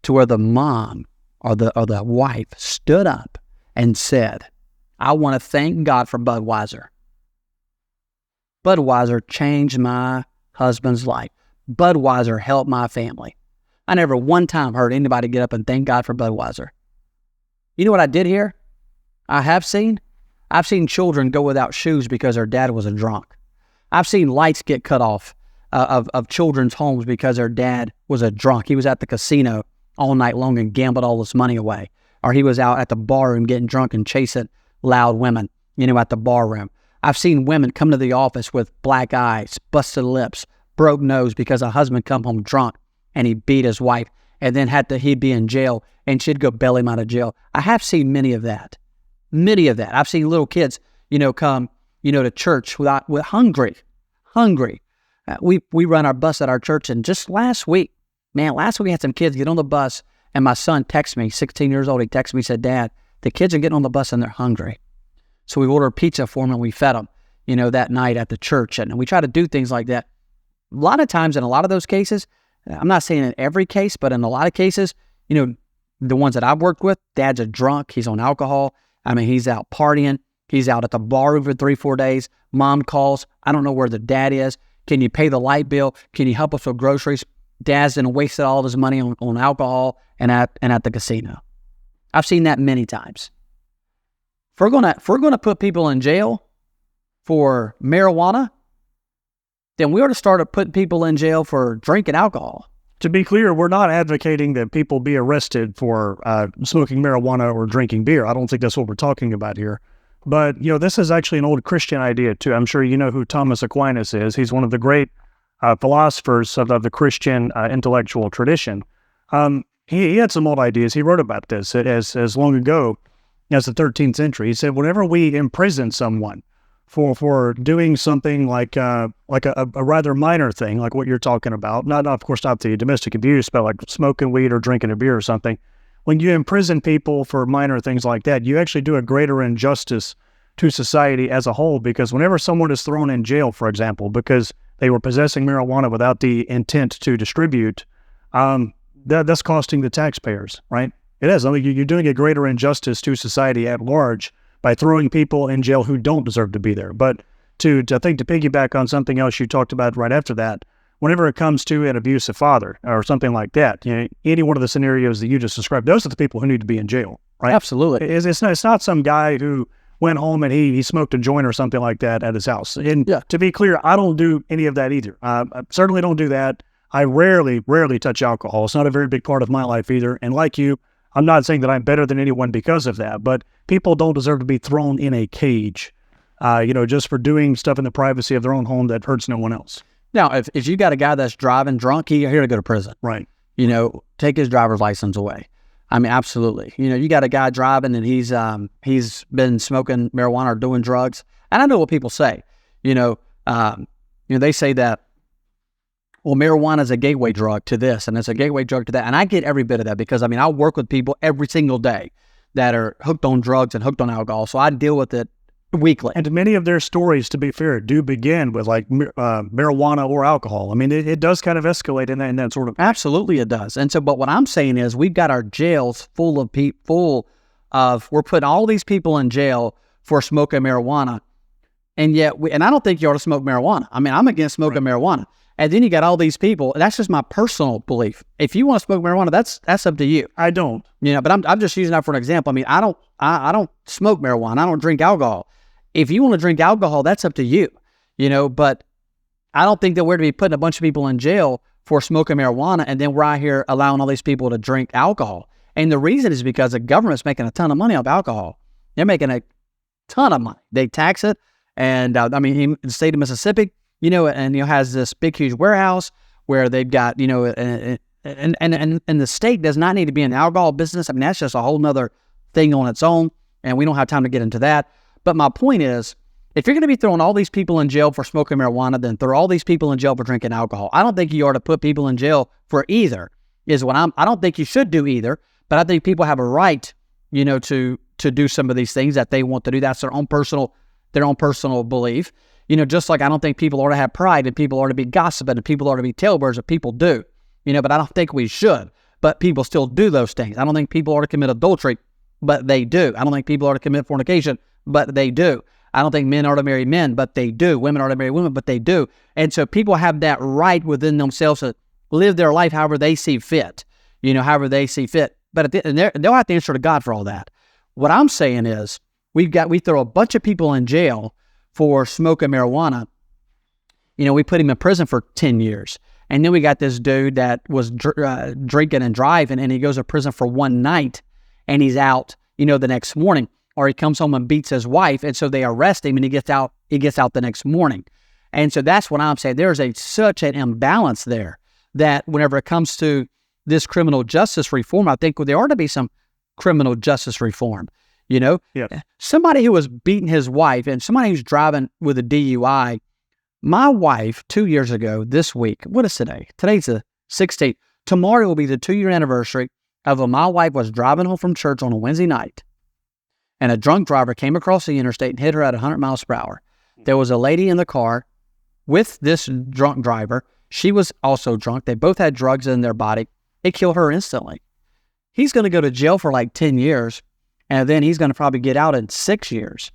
to where the mom or the wife stood up and said, I want to thank God for Budweiser. Budweiser changed my husband's life. Budweiser helped my family. I never one time heard anybody get up and thank God for Budweiser. You know what I did here? I've seen children go without shoes because their dad was a drunk. I've seen lights get cut off of children's homes because their dad was a drunk. He was at the casino all night long and gambled all his money away. Or he was out at the bar room getting drunk and chasing loud women, at the bar room. I've seen women come to the office with black eyes, busted lips, broke nose because a husband come home drunk and he beat his wife and then he'd be in jail and she'd go bail him out of jail. I have seen many of that. I've seen little kids, come, to church with hungry. We run our bus at our church, and just last week we had some kids get on the bus, and my son texted me, 16 years old. He texted me, said, Dad, the kids are getting on the bus and they're hungry. So we ordered pizza for them and we fed them, that night at the church. And we try to do things like that. A lot of times in a lot of those cases, I'm not saying in every case, but in a lot of cases, the ones that I've worked with, Dad's a drunk, he's on alcohol. He's out partying. He's out at the bar for 3-4 days. Mom calls. I don't know where the dad is. Can you pay the light bill? Can you help us with groceries? Dad's then wasted all of his money on alcohol and at the casino. I've seen that many times. If we're gonna put people in jail for marijuana, then we ought to start putting people in jail for drinking alcohol. To be clear, we're not advocating that people be arrested for smoking marijuana or drinking beer. I don't think that's what we're talking about here. But, this is actually an old Christian idea, too. I'm sure you know who Thomas Aquinas is. He's one of the great philosophers of the Christian intellectual tradition. He had some old ideas. He wrote about this as long ago as the 13th century. He said, whenever we imprison someone for doing something like a rather minor thing, like what you're talking about, not of course not the domestic abuse, but like smoking weed or drinking a beer or something, when you imprison people for minor things like that, you actually do a greater injustice to society as a whole, because whenever someone is thrown in jail, for example, because they were possessing marijuana without the intent to distribute, that's costing the taxpayers, right? It is. I mean, you're doing a greater injustice to society at large by throwing people in jail who don't deserve to be there. But to piggyback on something else you talked about right after that, whenever it comes to an abusive father or something like that, any one of the scenarios that you just described, those are the people who need to be in jail, right? Absolutely. It's not some guy who went home and he smoked a joint or something like that at his house. And to be clear, I don't do any of that either. I certainly don't do that. I rarely touch alcohol. It's not a very big part of my life either. And like you, I'm not saying that I'm better than anyone because of that, but people don't deserve to be thrown in a cage, just for doing stuff in the privacy of their own home that hurts no one else. Now, if you got a guy that's driving drunk, he's here to go to prison. Right. Take his driver's license away. I mean, absolutely. You got a guy driving and he's been smoking marijuana or doing drugs. And I know what people say. They say that, well, marijuana is a gateway drug to this and it's a gateway drug to that. And I get every bit of that because, I work with people every single day that are hooked on drugs and hooked on alcohol. So I deal with it weekly. And many of their stories, to be fair, do begin with like marijuana or alcohol. I mean, it does kind of escalate in that sort of. Absolutely, it does. And so, but what I'm saying is, we've got our jails full of we're putting all these people in jail for smoking marijuana, and yet and I don't think you ought to smoke marijuana. I'm against smoking marijuana. And then you got all these people. That's just my personal belief. If you want to smoke marijuana, that's up to you. I don't. But I'm just using that for an example. I don't smoke marijuana. I don't drink alcohol. If you want to drink alcohol, that's up to you. But I don't think that we're to be putting a bunch of people in jail for smoking marijuana, and then we're out here allowing all these people to drink alcohol. And the reason is because the government's making a ton of money off alcohol. They're making a ton of money. They tax it, and the state of Mississippi, has this big, huge warehouse where they've got, and the state does not need to be in the alcohol business. That's just a whole nother thing on its own, and we don't have time to get into that. But my point is, if you're going to be throwing all these people in jail for smoking marijuana, then throw all these people in jail for drinking alcohol. I don't think you ought to put people in jail for either, I don't think you should do either, but I think people have a right, to do some of these things that they want to do. That's their own personal belief. Just like I don't think people ought to have pride and people ought to be gossiping and people ought to be tailbearers, but people do, but I don't think we should, but people still do those things. I don't think people ought to commit adultery, but they do. I don't think people ought to commit fornication, but they do. I don't think men ought to marry men, but they do. Women ought to marry women, but they do. And so people have that right within themselves to live their life however they see fit, however they see fit. But they'll have to answer to God for all that. What I'm saying is we throw a bunch of people in jail for smoking marijuana. We put him in prison for 10 years. And then we got this dude that was drinking and driving, and he goes to prison for one night, and he's out, the next morning. Or he comes home and beats his wife, and so they arrest him, and he gets out the next morning. And so that's what I'm saying. There's such an imbalance there that whenever it comes to this criminal justice reform, I think there ought to be some criminal justice reform. Yes. Somebody who was beating his wife and somebody who's driving with a DUI. My wife, 2 years ago this week, what is today? Today's the 16th. Tomorrow will be the 2-year anniversary of when my wife was driving home from church on a Wednesday night, and a drunk driver came across the interstate and hit her at 100 miles per hour. There was a lady in the car with this drunk driver. She was also drunk. They both had drugs in their body. It killed her instantly. He's going to go to jail for like 10 years, and then he's going to probably get out in 6 years.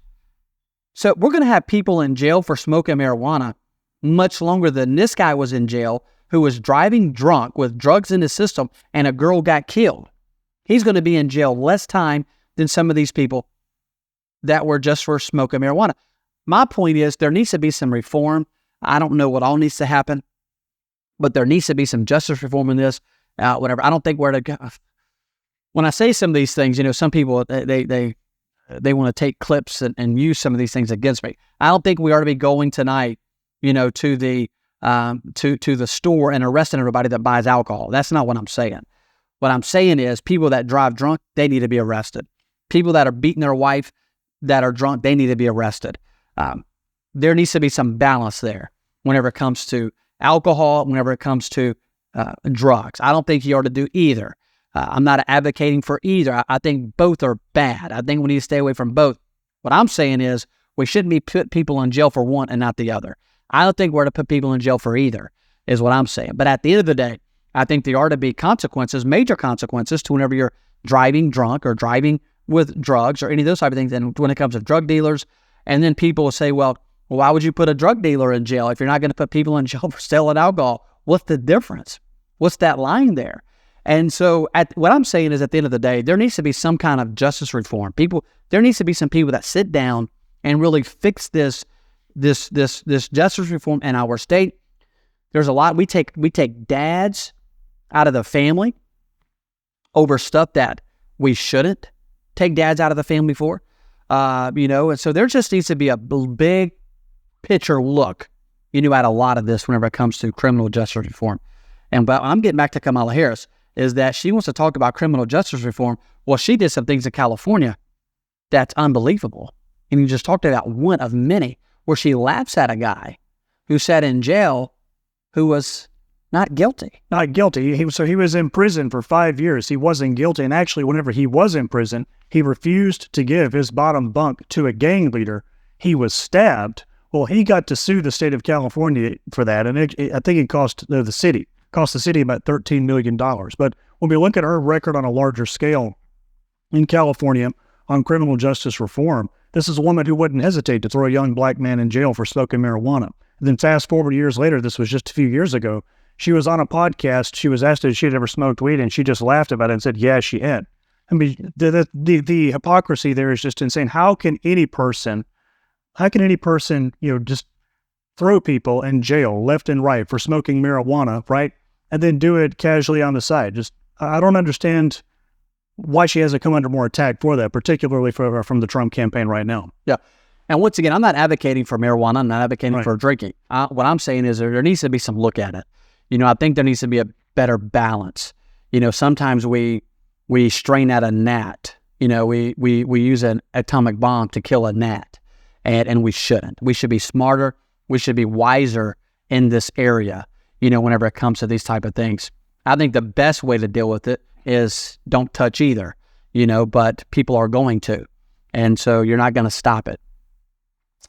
So we're going to have people in jail for smoking marijuana much longer than this guy was in jail who was driving drunk with drugs in his system and a girl got killed. He's going to be in jail less time than some of these people that were just for smoking marijuana. My point is there needs to be some reform. I don't know what all needs to happen, but there needs to be some justice reform in this. Whatever. I don't think where to go. When I say some of these things, some people, they want to take clips and use some of these things against me. I don't think we ought to be going tonight, to the store and arresting everybody that buys alcohol. That's not what I'm saying. What I'm saying is people that drive drunk, they need to be arrested. People that are beating their wife that are drunk, they need to be arrested. There needs to be some balance there whenever it comes to alcohol, whenever it comes to drugs. I don't think you ought to do either. I'm not advocating for either. I think both are bad. I think we need to stay away from both. What I'm saying is we shouldn't be put people in jail for one and not the other. I don't think we're to put people in jail for either, is what I'm saying. But at the end of the day, I think there are to be consequences, major consequences, to whenever you're driving drunk or driving with drugs or any of those type of things. And when it comes to drug dealers, and then people will say, well, why would you put a drug dealer in jail if you're not going to put people in jail for selling alcohol? What's the difference? What's that line there? And so what I'm saying is at the end of the day, there needs to be some kind of justice reform. There needs to be some people that sit down and really fix this justice reform in our state. There's a lot. We take dads out of the family over stuff that we shouldn't take dads out of the family for, and so there just needs to be a big picture look, at a lot of this whenever it comes to criminal justice reform. But I'm getting back to Kamala Harris, is that she wants to talk about criminal justice reform. Well, she did some things in California that's unbelievable. And you just talked about one of many where she laughs at a guy who sat in jail who was not guilty. Not guilty. He was in prison for 5 years. He wasn't guilty. And actually, whenever he was in prison, he refused to give his bottom bunk to a gang leader. He was stabbed. Well, he got to sue the state of California for that. And I think it cost the city about $13 million. But when we look at her record on a larger scale in California on criminal justice reform, this is a woman who wouldn't hesitate to throw a young black man in jail for smoking marijuana. And then fast forward years later, this was just a few years ago, she was on a podcast. She was asked if she had ever smoked weed, and she just laughed about it and said, yeah, she had. I mean, the hypocrisy there is just insane. How can any person, just throw people in jail left and right for smoking marijuana, right? And then do it casually on the side? I don't understand why she hasn't come under more attack for that, particularly from the Trump campaign right now. Yeah. And once again, I'm not advocating for marijuana. I'm not advocating for drinking. What I'm saying is there needs to be some look at it. I think there needs to be a better balance. Sometimes we strain at a gnat. We use an atomic bomb to kill a gnat, and we shouldn't. We should be smarter. We should be wiser in this area, whenever it comes to these type of things. I think the best way to deal with it is don't touch either, but people are going to. And so you're not going to stop it.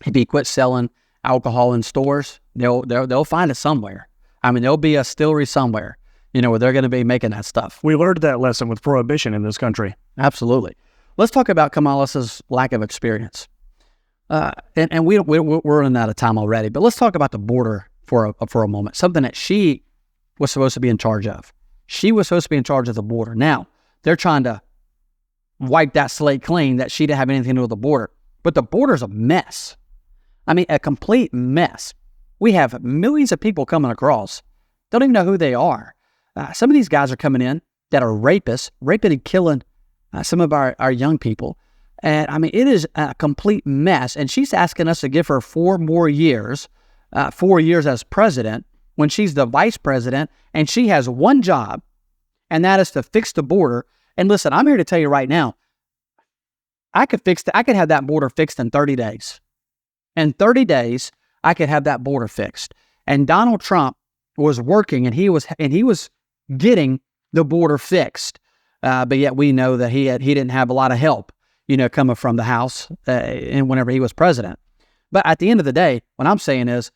If you quit selling alcohol in stores, they'll find it somewhere. I mean, there'll be a distillery somewhere, where they're going to be making that stuff. We learned that lesson with prohibition in this country. Absolutely. Let's talk about Kamala's lack of experience. And we're running out of time already, but let's talk about the border for a moment, something that she was supposed to be in charge of. She was supposed to be in charge of the border. Now, they're trying to wipe that slate clean that she didn't have anything to do with the border. But the border's a mess. I mean, a complete mess. We have millions of people coming across. Don't even know who they are. Some of these guys are coming in that are rapists, raping and killing some of our young people. And I mean, it is a complete mess. And she's asking us to give her 4 more years, 4 years as president, when she's the vice president, and she has one job, and that is to fix the border. And listen, I'm here to tell you right now, I could have that border fixed in 30 days. In 30 days, I could have that border fixed. And Donald Trump was working, and he was getting the border fixed. But yet we know that he didn't have a lot of help, coming from the House, and whenever he was president. But at the end of the day, what I'm saying is,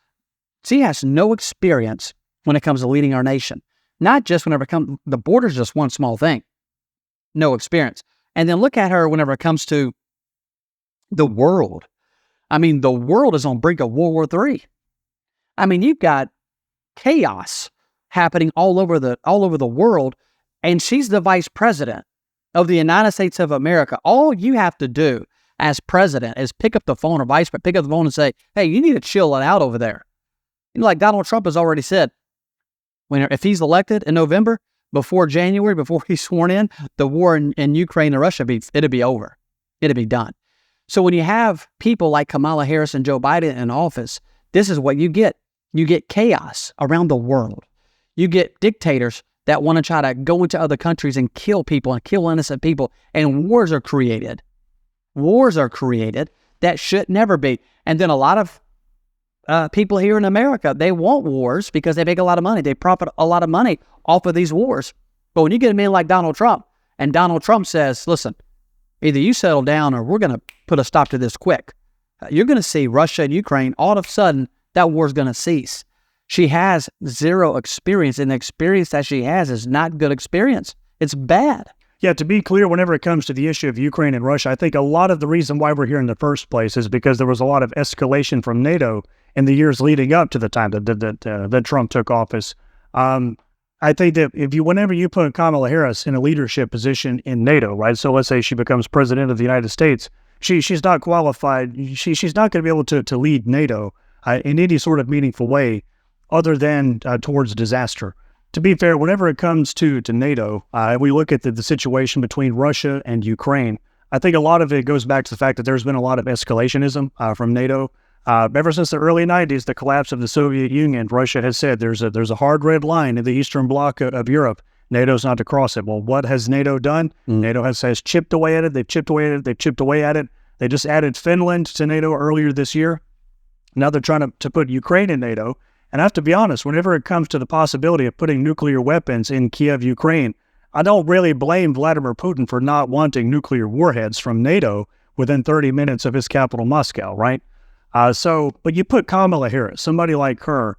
she has no experience when it comes to leading our nation. Not just whenever it comes, the border's just one small thing. No experience. And then look at her whenever it comes to the world. I mean, the world is on the brink of World War III. I mean, you've got chaos happening all over the world, and she's the vice president of the United States of America. All you have to do as president is pick up the phone, or vice president, pick up the phone and say, hey, you need to chill it out over there. Like Donald Trump has already said, if he's elected in November, before January, before he's sworn in, the war in Ukraine and Russia, it'll be over. It'll be done. So when you have people like Kamala Harris and Joe Biden in office, this is what you get. You get chaos around the world. You get dictators that want to try to go into other countries and kill people and kill innocent people, and wars are created. Wars are created that should never be. And then a lot of people here in America, they want wars because they make a lot of money. They profit a lot of money off of these wars. But when you get a man like Donald Trump, and Donald Trump says, listen, either you settle down or we're going to put a stop to this quick. You're going to see Russia and Ukraine, all of a sudden, that war's going to cease. She has zero experience, and the experience that she has is not good experience. It's bad. Yeah, to be clear, whenever it comes to the issue of Ukraine and Russia, I think a lot of the reason why we're here in the first place is because there was a lot of escalation from NATO in the years leading up to the time that Trump took office. I think that whenever you put Kamala Harris in a leadership position in NATO, right? So let's say she becomes president of the United States, she's not qualified. She's not going to be able to lead NATO in any sort of meaningful way other than towards disaster. To be fair, whenever it comes to NATO, we look at the situation between Russia and Ukraine, I think a lot of it goes back to the fact that there's been a lot of escalationism from NATO. Ever since the early 90s, the collapse of the Soviet Union, Russia has said there's a hard red line in the eastern bloc of Europe. NATO's not to cross it. Well, what has NATO done? NATO has chipped away at it. They've chipped away at it. They've chipped away at it. They just added Finland to NATO earlier this year. Now they're trying to put Ukraine in NATO. And I have to be honest, whenever it comes to the possibility of putting nuclear weapons in Kiev, Ukraine, I don't really blame Vladimir Putin for not wanting nuclear warheads from NATO within 30 minutes of his capital, Moscow, right? But you put Kamala Harris, somebody like her,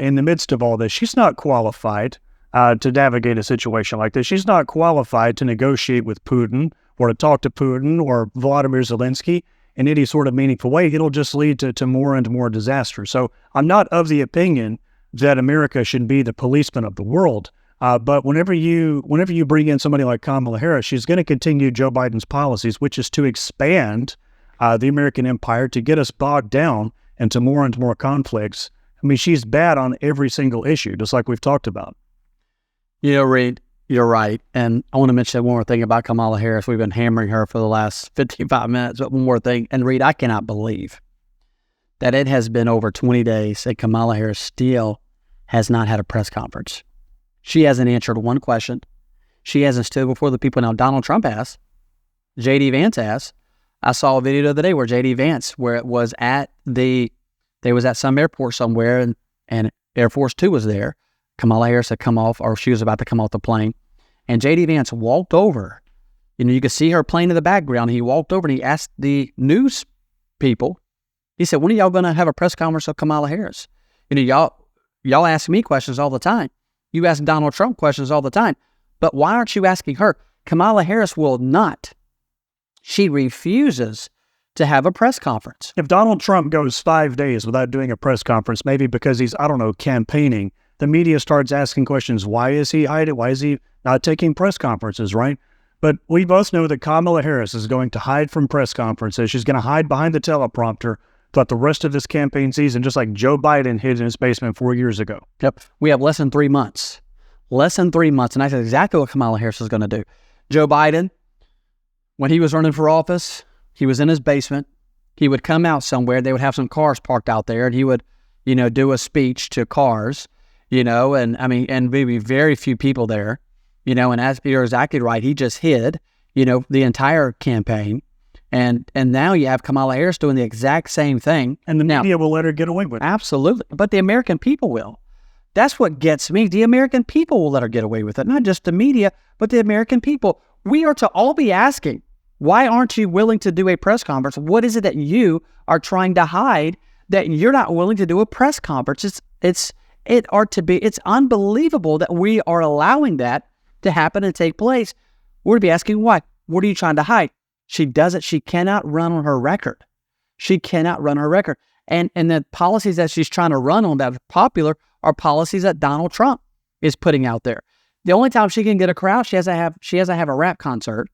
in the midst of all this. She's not qualified to navigate a situation like this. She's not qualified to negotiate with Putin or to talk to Putin or Vladimir Zelensky in any sort of meaningful way. It'll just lead to more and more disaster. So I'm not of the opinion that America should be the policeman of the world. But whenever you bring in somebody like Kamala Harris, she's going to continue Joe Biden's policies, which is to expand the American empire, to get us bogged down into more and more conflicts. I mean, she's bad on every single issue, just like we've talked about. You know, Reed, you're right. And I want to mention one more thing about Kamala Harris. We've been hammering her for the last 55 minutes, but one more thing. And Reed, I cannot believe that it has been over 20 days that Kamala Harris still has not had a press conference. She hasn't answered one question. She hasn't stood before the people. Now, Donald Trump has. J.D. Vance has. I saw a video the other day where J.D. Vance, where it was at some airport somewhere, and Air Force Two was there. Kamala Harris had come off, or she was about to come off the plane, and J.D. Vance walked over. You know, you could see her plane in the background. He walked over and he asked the news people, he said, when are y'all going to have a press conference of Kamala Harris? You know, y'all ask me questions all the time. You ask Donald Trump questions all the time. But why aren't you asking her? Kamala Harris will not. She refuses to have a press conference. If Donald Trump goes 5 days without doing a press conference, maybe because he's, campaigning, the media starts asking questions. Why is he hiding? Why is he not taking press conferences, right? But we both know that Kamala Harris is going to hide from press conferences. She's going to hide behind the teleprompter throughout the rest of this campaign season, just like Joe Biden hid in his basement 4 years ago. Yep. We have less than 3 months. Less than 3 months. And I said exactly what Kamala Harris is going to do. Joe Biden, when he was running for office, he was in his basement. He would come out somewhere. They would have some cars parked out there, and he would, do a speech to cars, and maybe very few people there, and as you're exactly right, he just hid, the entire campaign. And now you have Kamala Harris doing the exact same thing. And the media will let her get away with it. Absolutely. But the American people will. That's what gets me. The American people will let her get away with it. Not just the media, but the American people. We are to all be asking, why aren't you willing to do a press conference? What is it that you are trying to hide that you're not willing to do a press conference? It's unbelievable that we are allowing that to happen and take place. We're to be asking why. What are you trying to hide? She doesn't. She cannot run on her record. She cannot run her record. And the policies that she's trying to run on that are popular are policies that Donald Trump is putting out there. The only time she can get a crowd, she has to have a rap concert,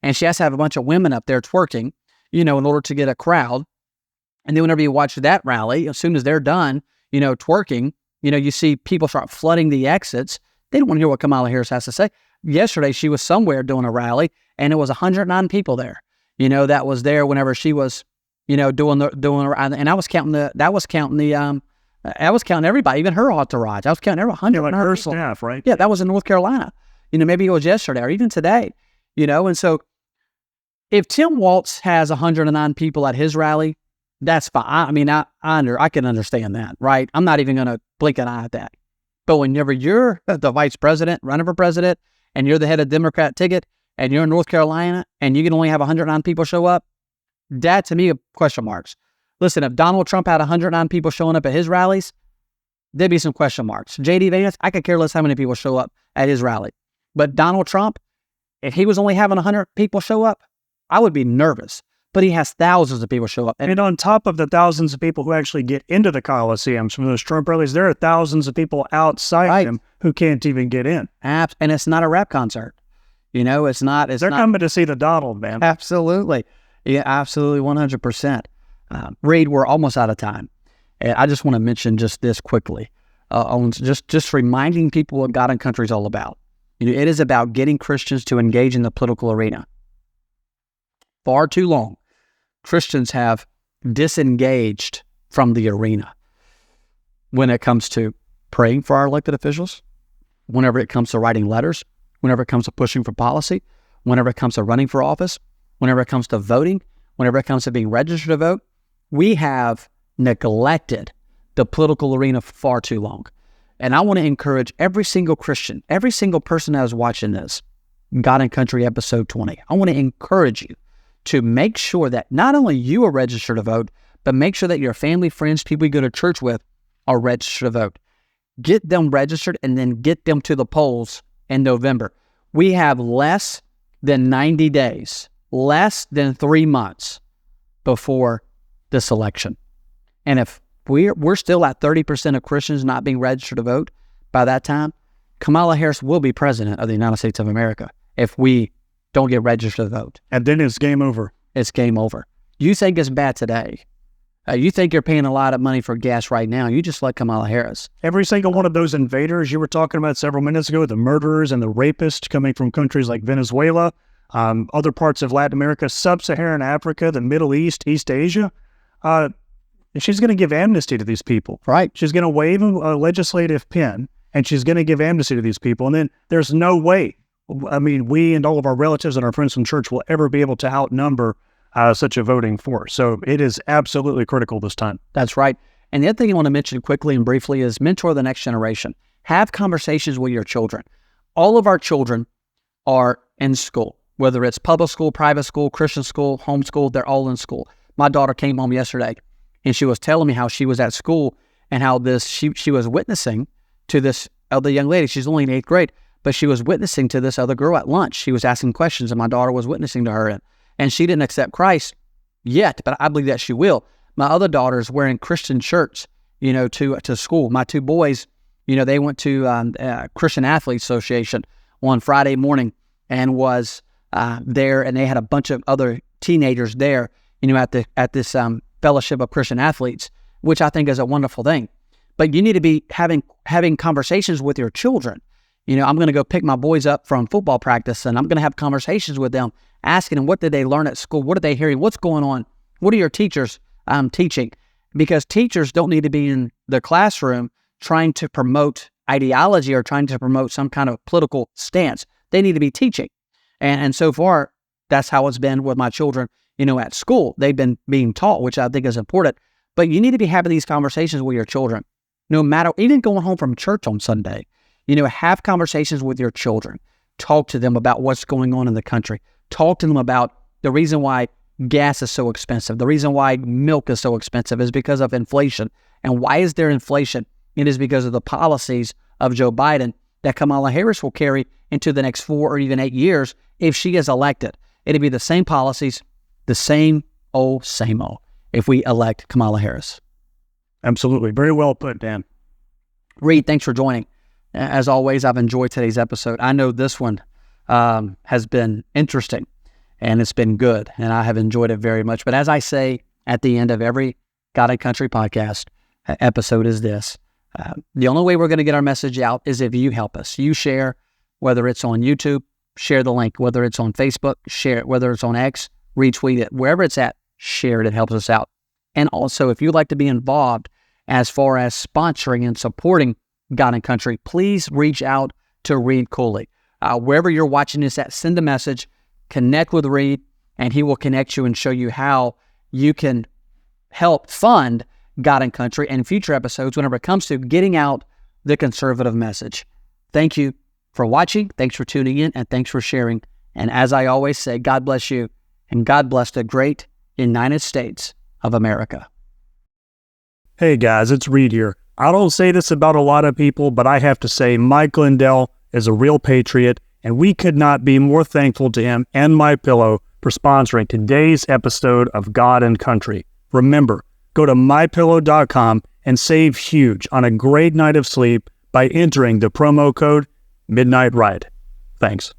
and she has to have a bunch of women up there twerking, in order to get a crowd. And then whenever you watch that rally, as soon as they're done, twerking, you see people start flooding the exits. They don't want to hear what Kamala Harris has to say. Yesterday, she was somewhere doing a rally, and it was 109 people there, that was there whenever she was, doing, and I was counting I was counting everybody, even her entourage. I was counting every 100. Like her staff, right? Yeah, that was in North Carolina. Maybe it was yesterday or even today, and so if Tim Walz has 109 people at his rally, that's fine. I can understand that, right? I'm not even going to blink an eye at that. But whenever you're the vice president, running for president, and you're the head of Democrat ticket, and you're in North Carolina, and you can only have 109 people show up, that to me are question marks. Listen, if Donald Trump had 109 people showing up at his rallies, there'd be some question marks. J.D. Vance, I could care less how many people show up at his rally. But Donald Trump, if he was only having 100 people show up, I would be nervous. But he has thousands of people show up. And on top of the thousands of people who actually get into the Coliseums from those Trump rallies, there are thousands of people outside them who can't even get in. And it's not a rap concert. It's not. They're coming to see the Donald, man. Absolutely. Yeah, absolutely, 100%. Reed, we're almost out of time. And I just want to mention just this quickly. On just reminding people what God and country is all about. It is about getting Christians to engage in the political arena. Far too long, Christians have disengaged from the arena when it comes to praying for our elected officials, whenever it comes to writing letters, whenever it comes to pushing for policy, whenever it comes to running for office, whenever it comes to voting, whenever it comes to being registered to vote. We have neglected the political arena for far too long. And I want to encourage every single Christian, every single person that is watching this, God and Country episode 20, I want to encourage you to make sure that not only you are registered to vote, but make sure that your family, friends, people you go to church with are registered to vote. Get them registered and then get them to the polls in November. We have less than 90 days, less than 3 months before this election. And if we're still at 30% of Christians not being registered to vote by that time, Kamala Harris will be president of the United States of America if we don't get registered to vote. And then it's game over. It's game over. You think it's bad today. You think you're paying a lot of money for gas right now. You just like Kamala Harris. Every single one of those invaders you were talking about several minutes ago, the murderers and the rapists coming from countries like Venezuela, other parts of Latin America, Sub-Saharan Africa, the Middle East, East Asia, she's going to give amnesty to these people. Right. She's going to wave a legislative pen, and she's going to give amnesty to these people. And then there's no way, we and all of our relatives and our friends from church will ever be able to outnumber such a voting force. So it is absolutely critical this time. That's right. And the other thing I want to mention quickly and briefly is mentor the next generation. Have conversations with your children. All of our children are in school, whether it's public school, private school, Christian school, homeschool, they're all in school. My daughter came home yesterday and she was telling me how she was at school and how she was witnessing to this other young lady. She's only in 8th grade, but she was witnessing to this other girl at lunch. She was asking questions and my daughter was witnessing to her. And she didn't accept Christ yet, but I believe that she will. My other daughter is wearing Christian shirts, to school. My 2 boys, they went to Christian Athletes Association on Friday morning and was there, and they had a bunch of other teenagers there, at this Fellowship of Christian Athletes, which I think is a wonderful thing. But you need to be having conversations with your children. I'm going to go pick my boys up from football practice, and I'm going to have conversations with them, asking them what did they learn at school, what are they hearing, what's going on, what are your teachers teaching? Because teachers don't need to be in the classroom trying to promote ideology or trying to promote some kind of political stance. They need to be teaching. And so far, that's how it's been with my children, at school. They've been being taught, which I think is important. But you need to be having these conversations with your children, no matter, even going home from church on Sunday. Have conversations with your children. Talk to them about what's going on in the country. Talk to them about the reason why gas is so expensive. The reason why milk is so expensive is because of inflation. And why is there inflation? It is because of the policies of Joe Biden that Kamala Harris will carry into the next 4 or even 8 years if she is elected. It'll be the same policies, the same old, same old. if we elect Kamala Harris. Absolutely. Very well put, Dan. Reed, thanks for joining. As always, I've enjoyed today's episode. I know this one has been interesting and it's been good, and I have enjoyed it very much. But as I say at the end of every God and Country podcast episode is this. The only way we're going to get our message out is if you help us. You share, whether it's on YouTube, share the link. Whether it's on Facebook, share it. Whether it's on X, retweet it. Wherever it's at, share it. It helps us out. And also, if you'd like to be involved as far as sponsoring and supporting God and Country, please reach out to Reed Cooley. Wherever you're watching this at, send a message, connect with Reed, and he will connect you and show you how you can help fund God and Country and future episodes whenever it comes to getting out the conservative message. Thank you for watching. Thanks for tuning in, and thanks for sharing. And as I always say, God bless you, and God bless the great United States of America. Hey guys, it's Reed here. I don't say this about a lot of people, but I have to say Mike Lindell is a real patriot, and we could not be more thankful to him and MyPillow for sponsoring today's episode of God and Country. Remember, go to MyPillow.com and save huge on a great night of sleep by entering the promo code Midnight Ride. Thanks.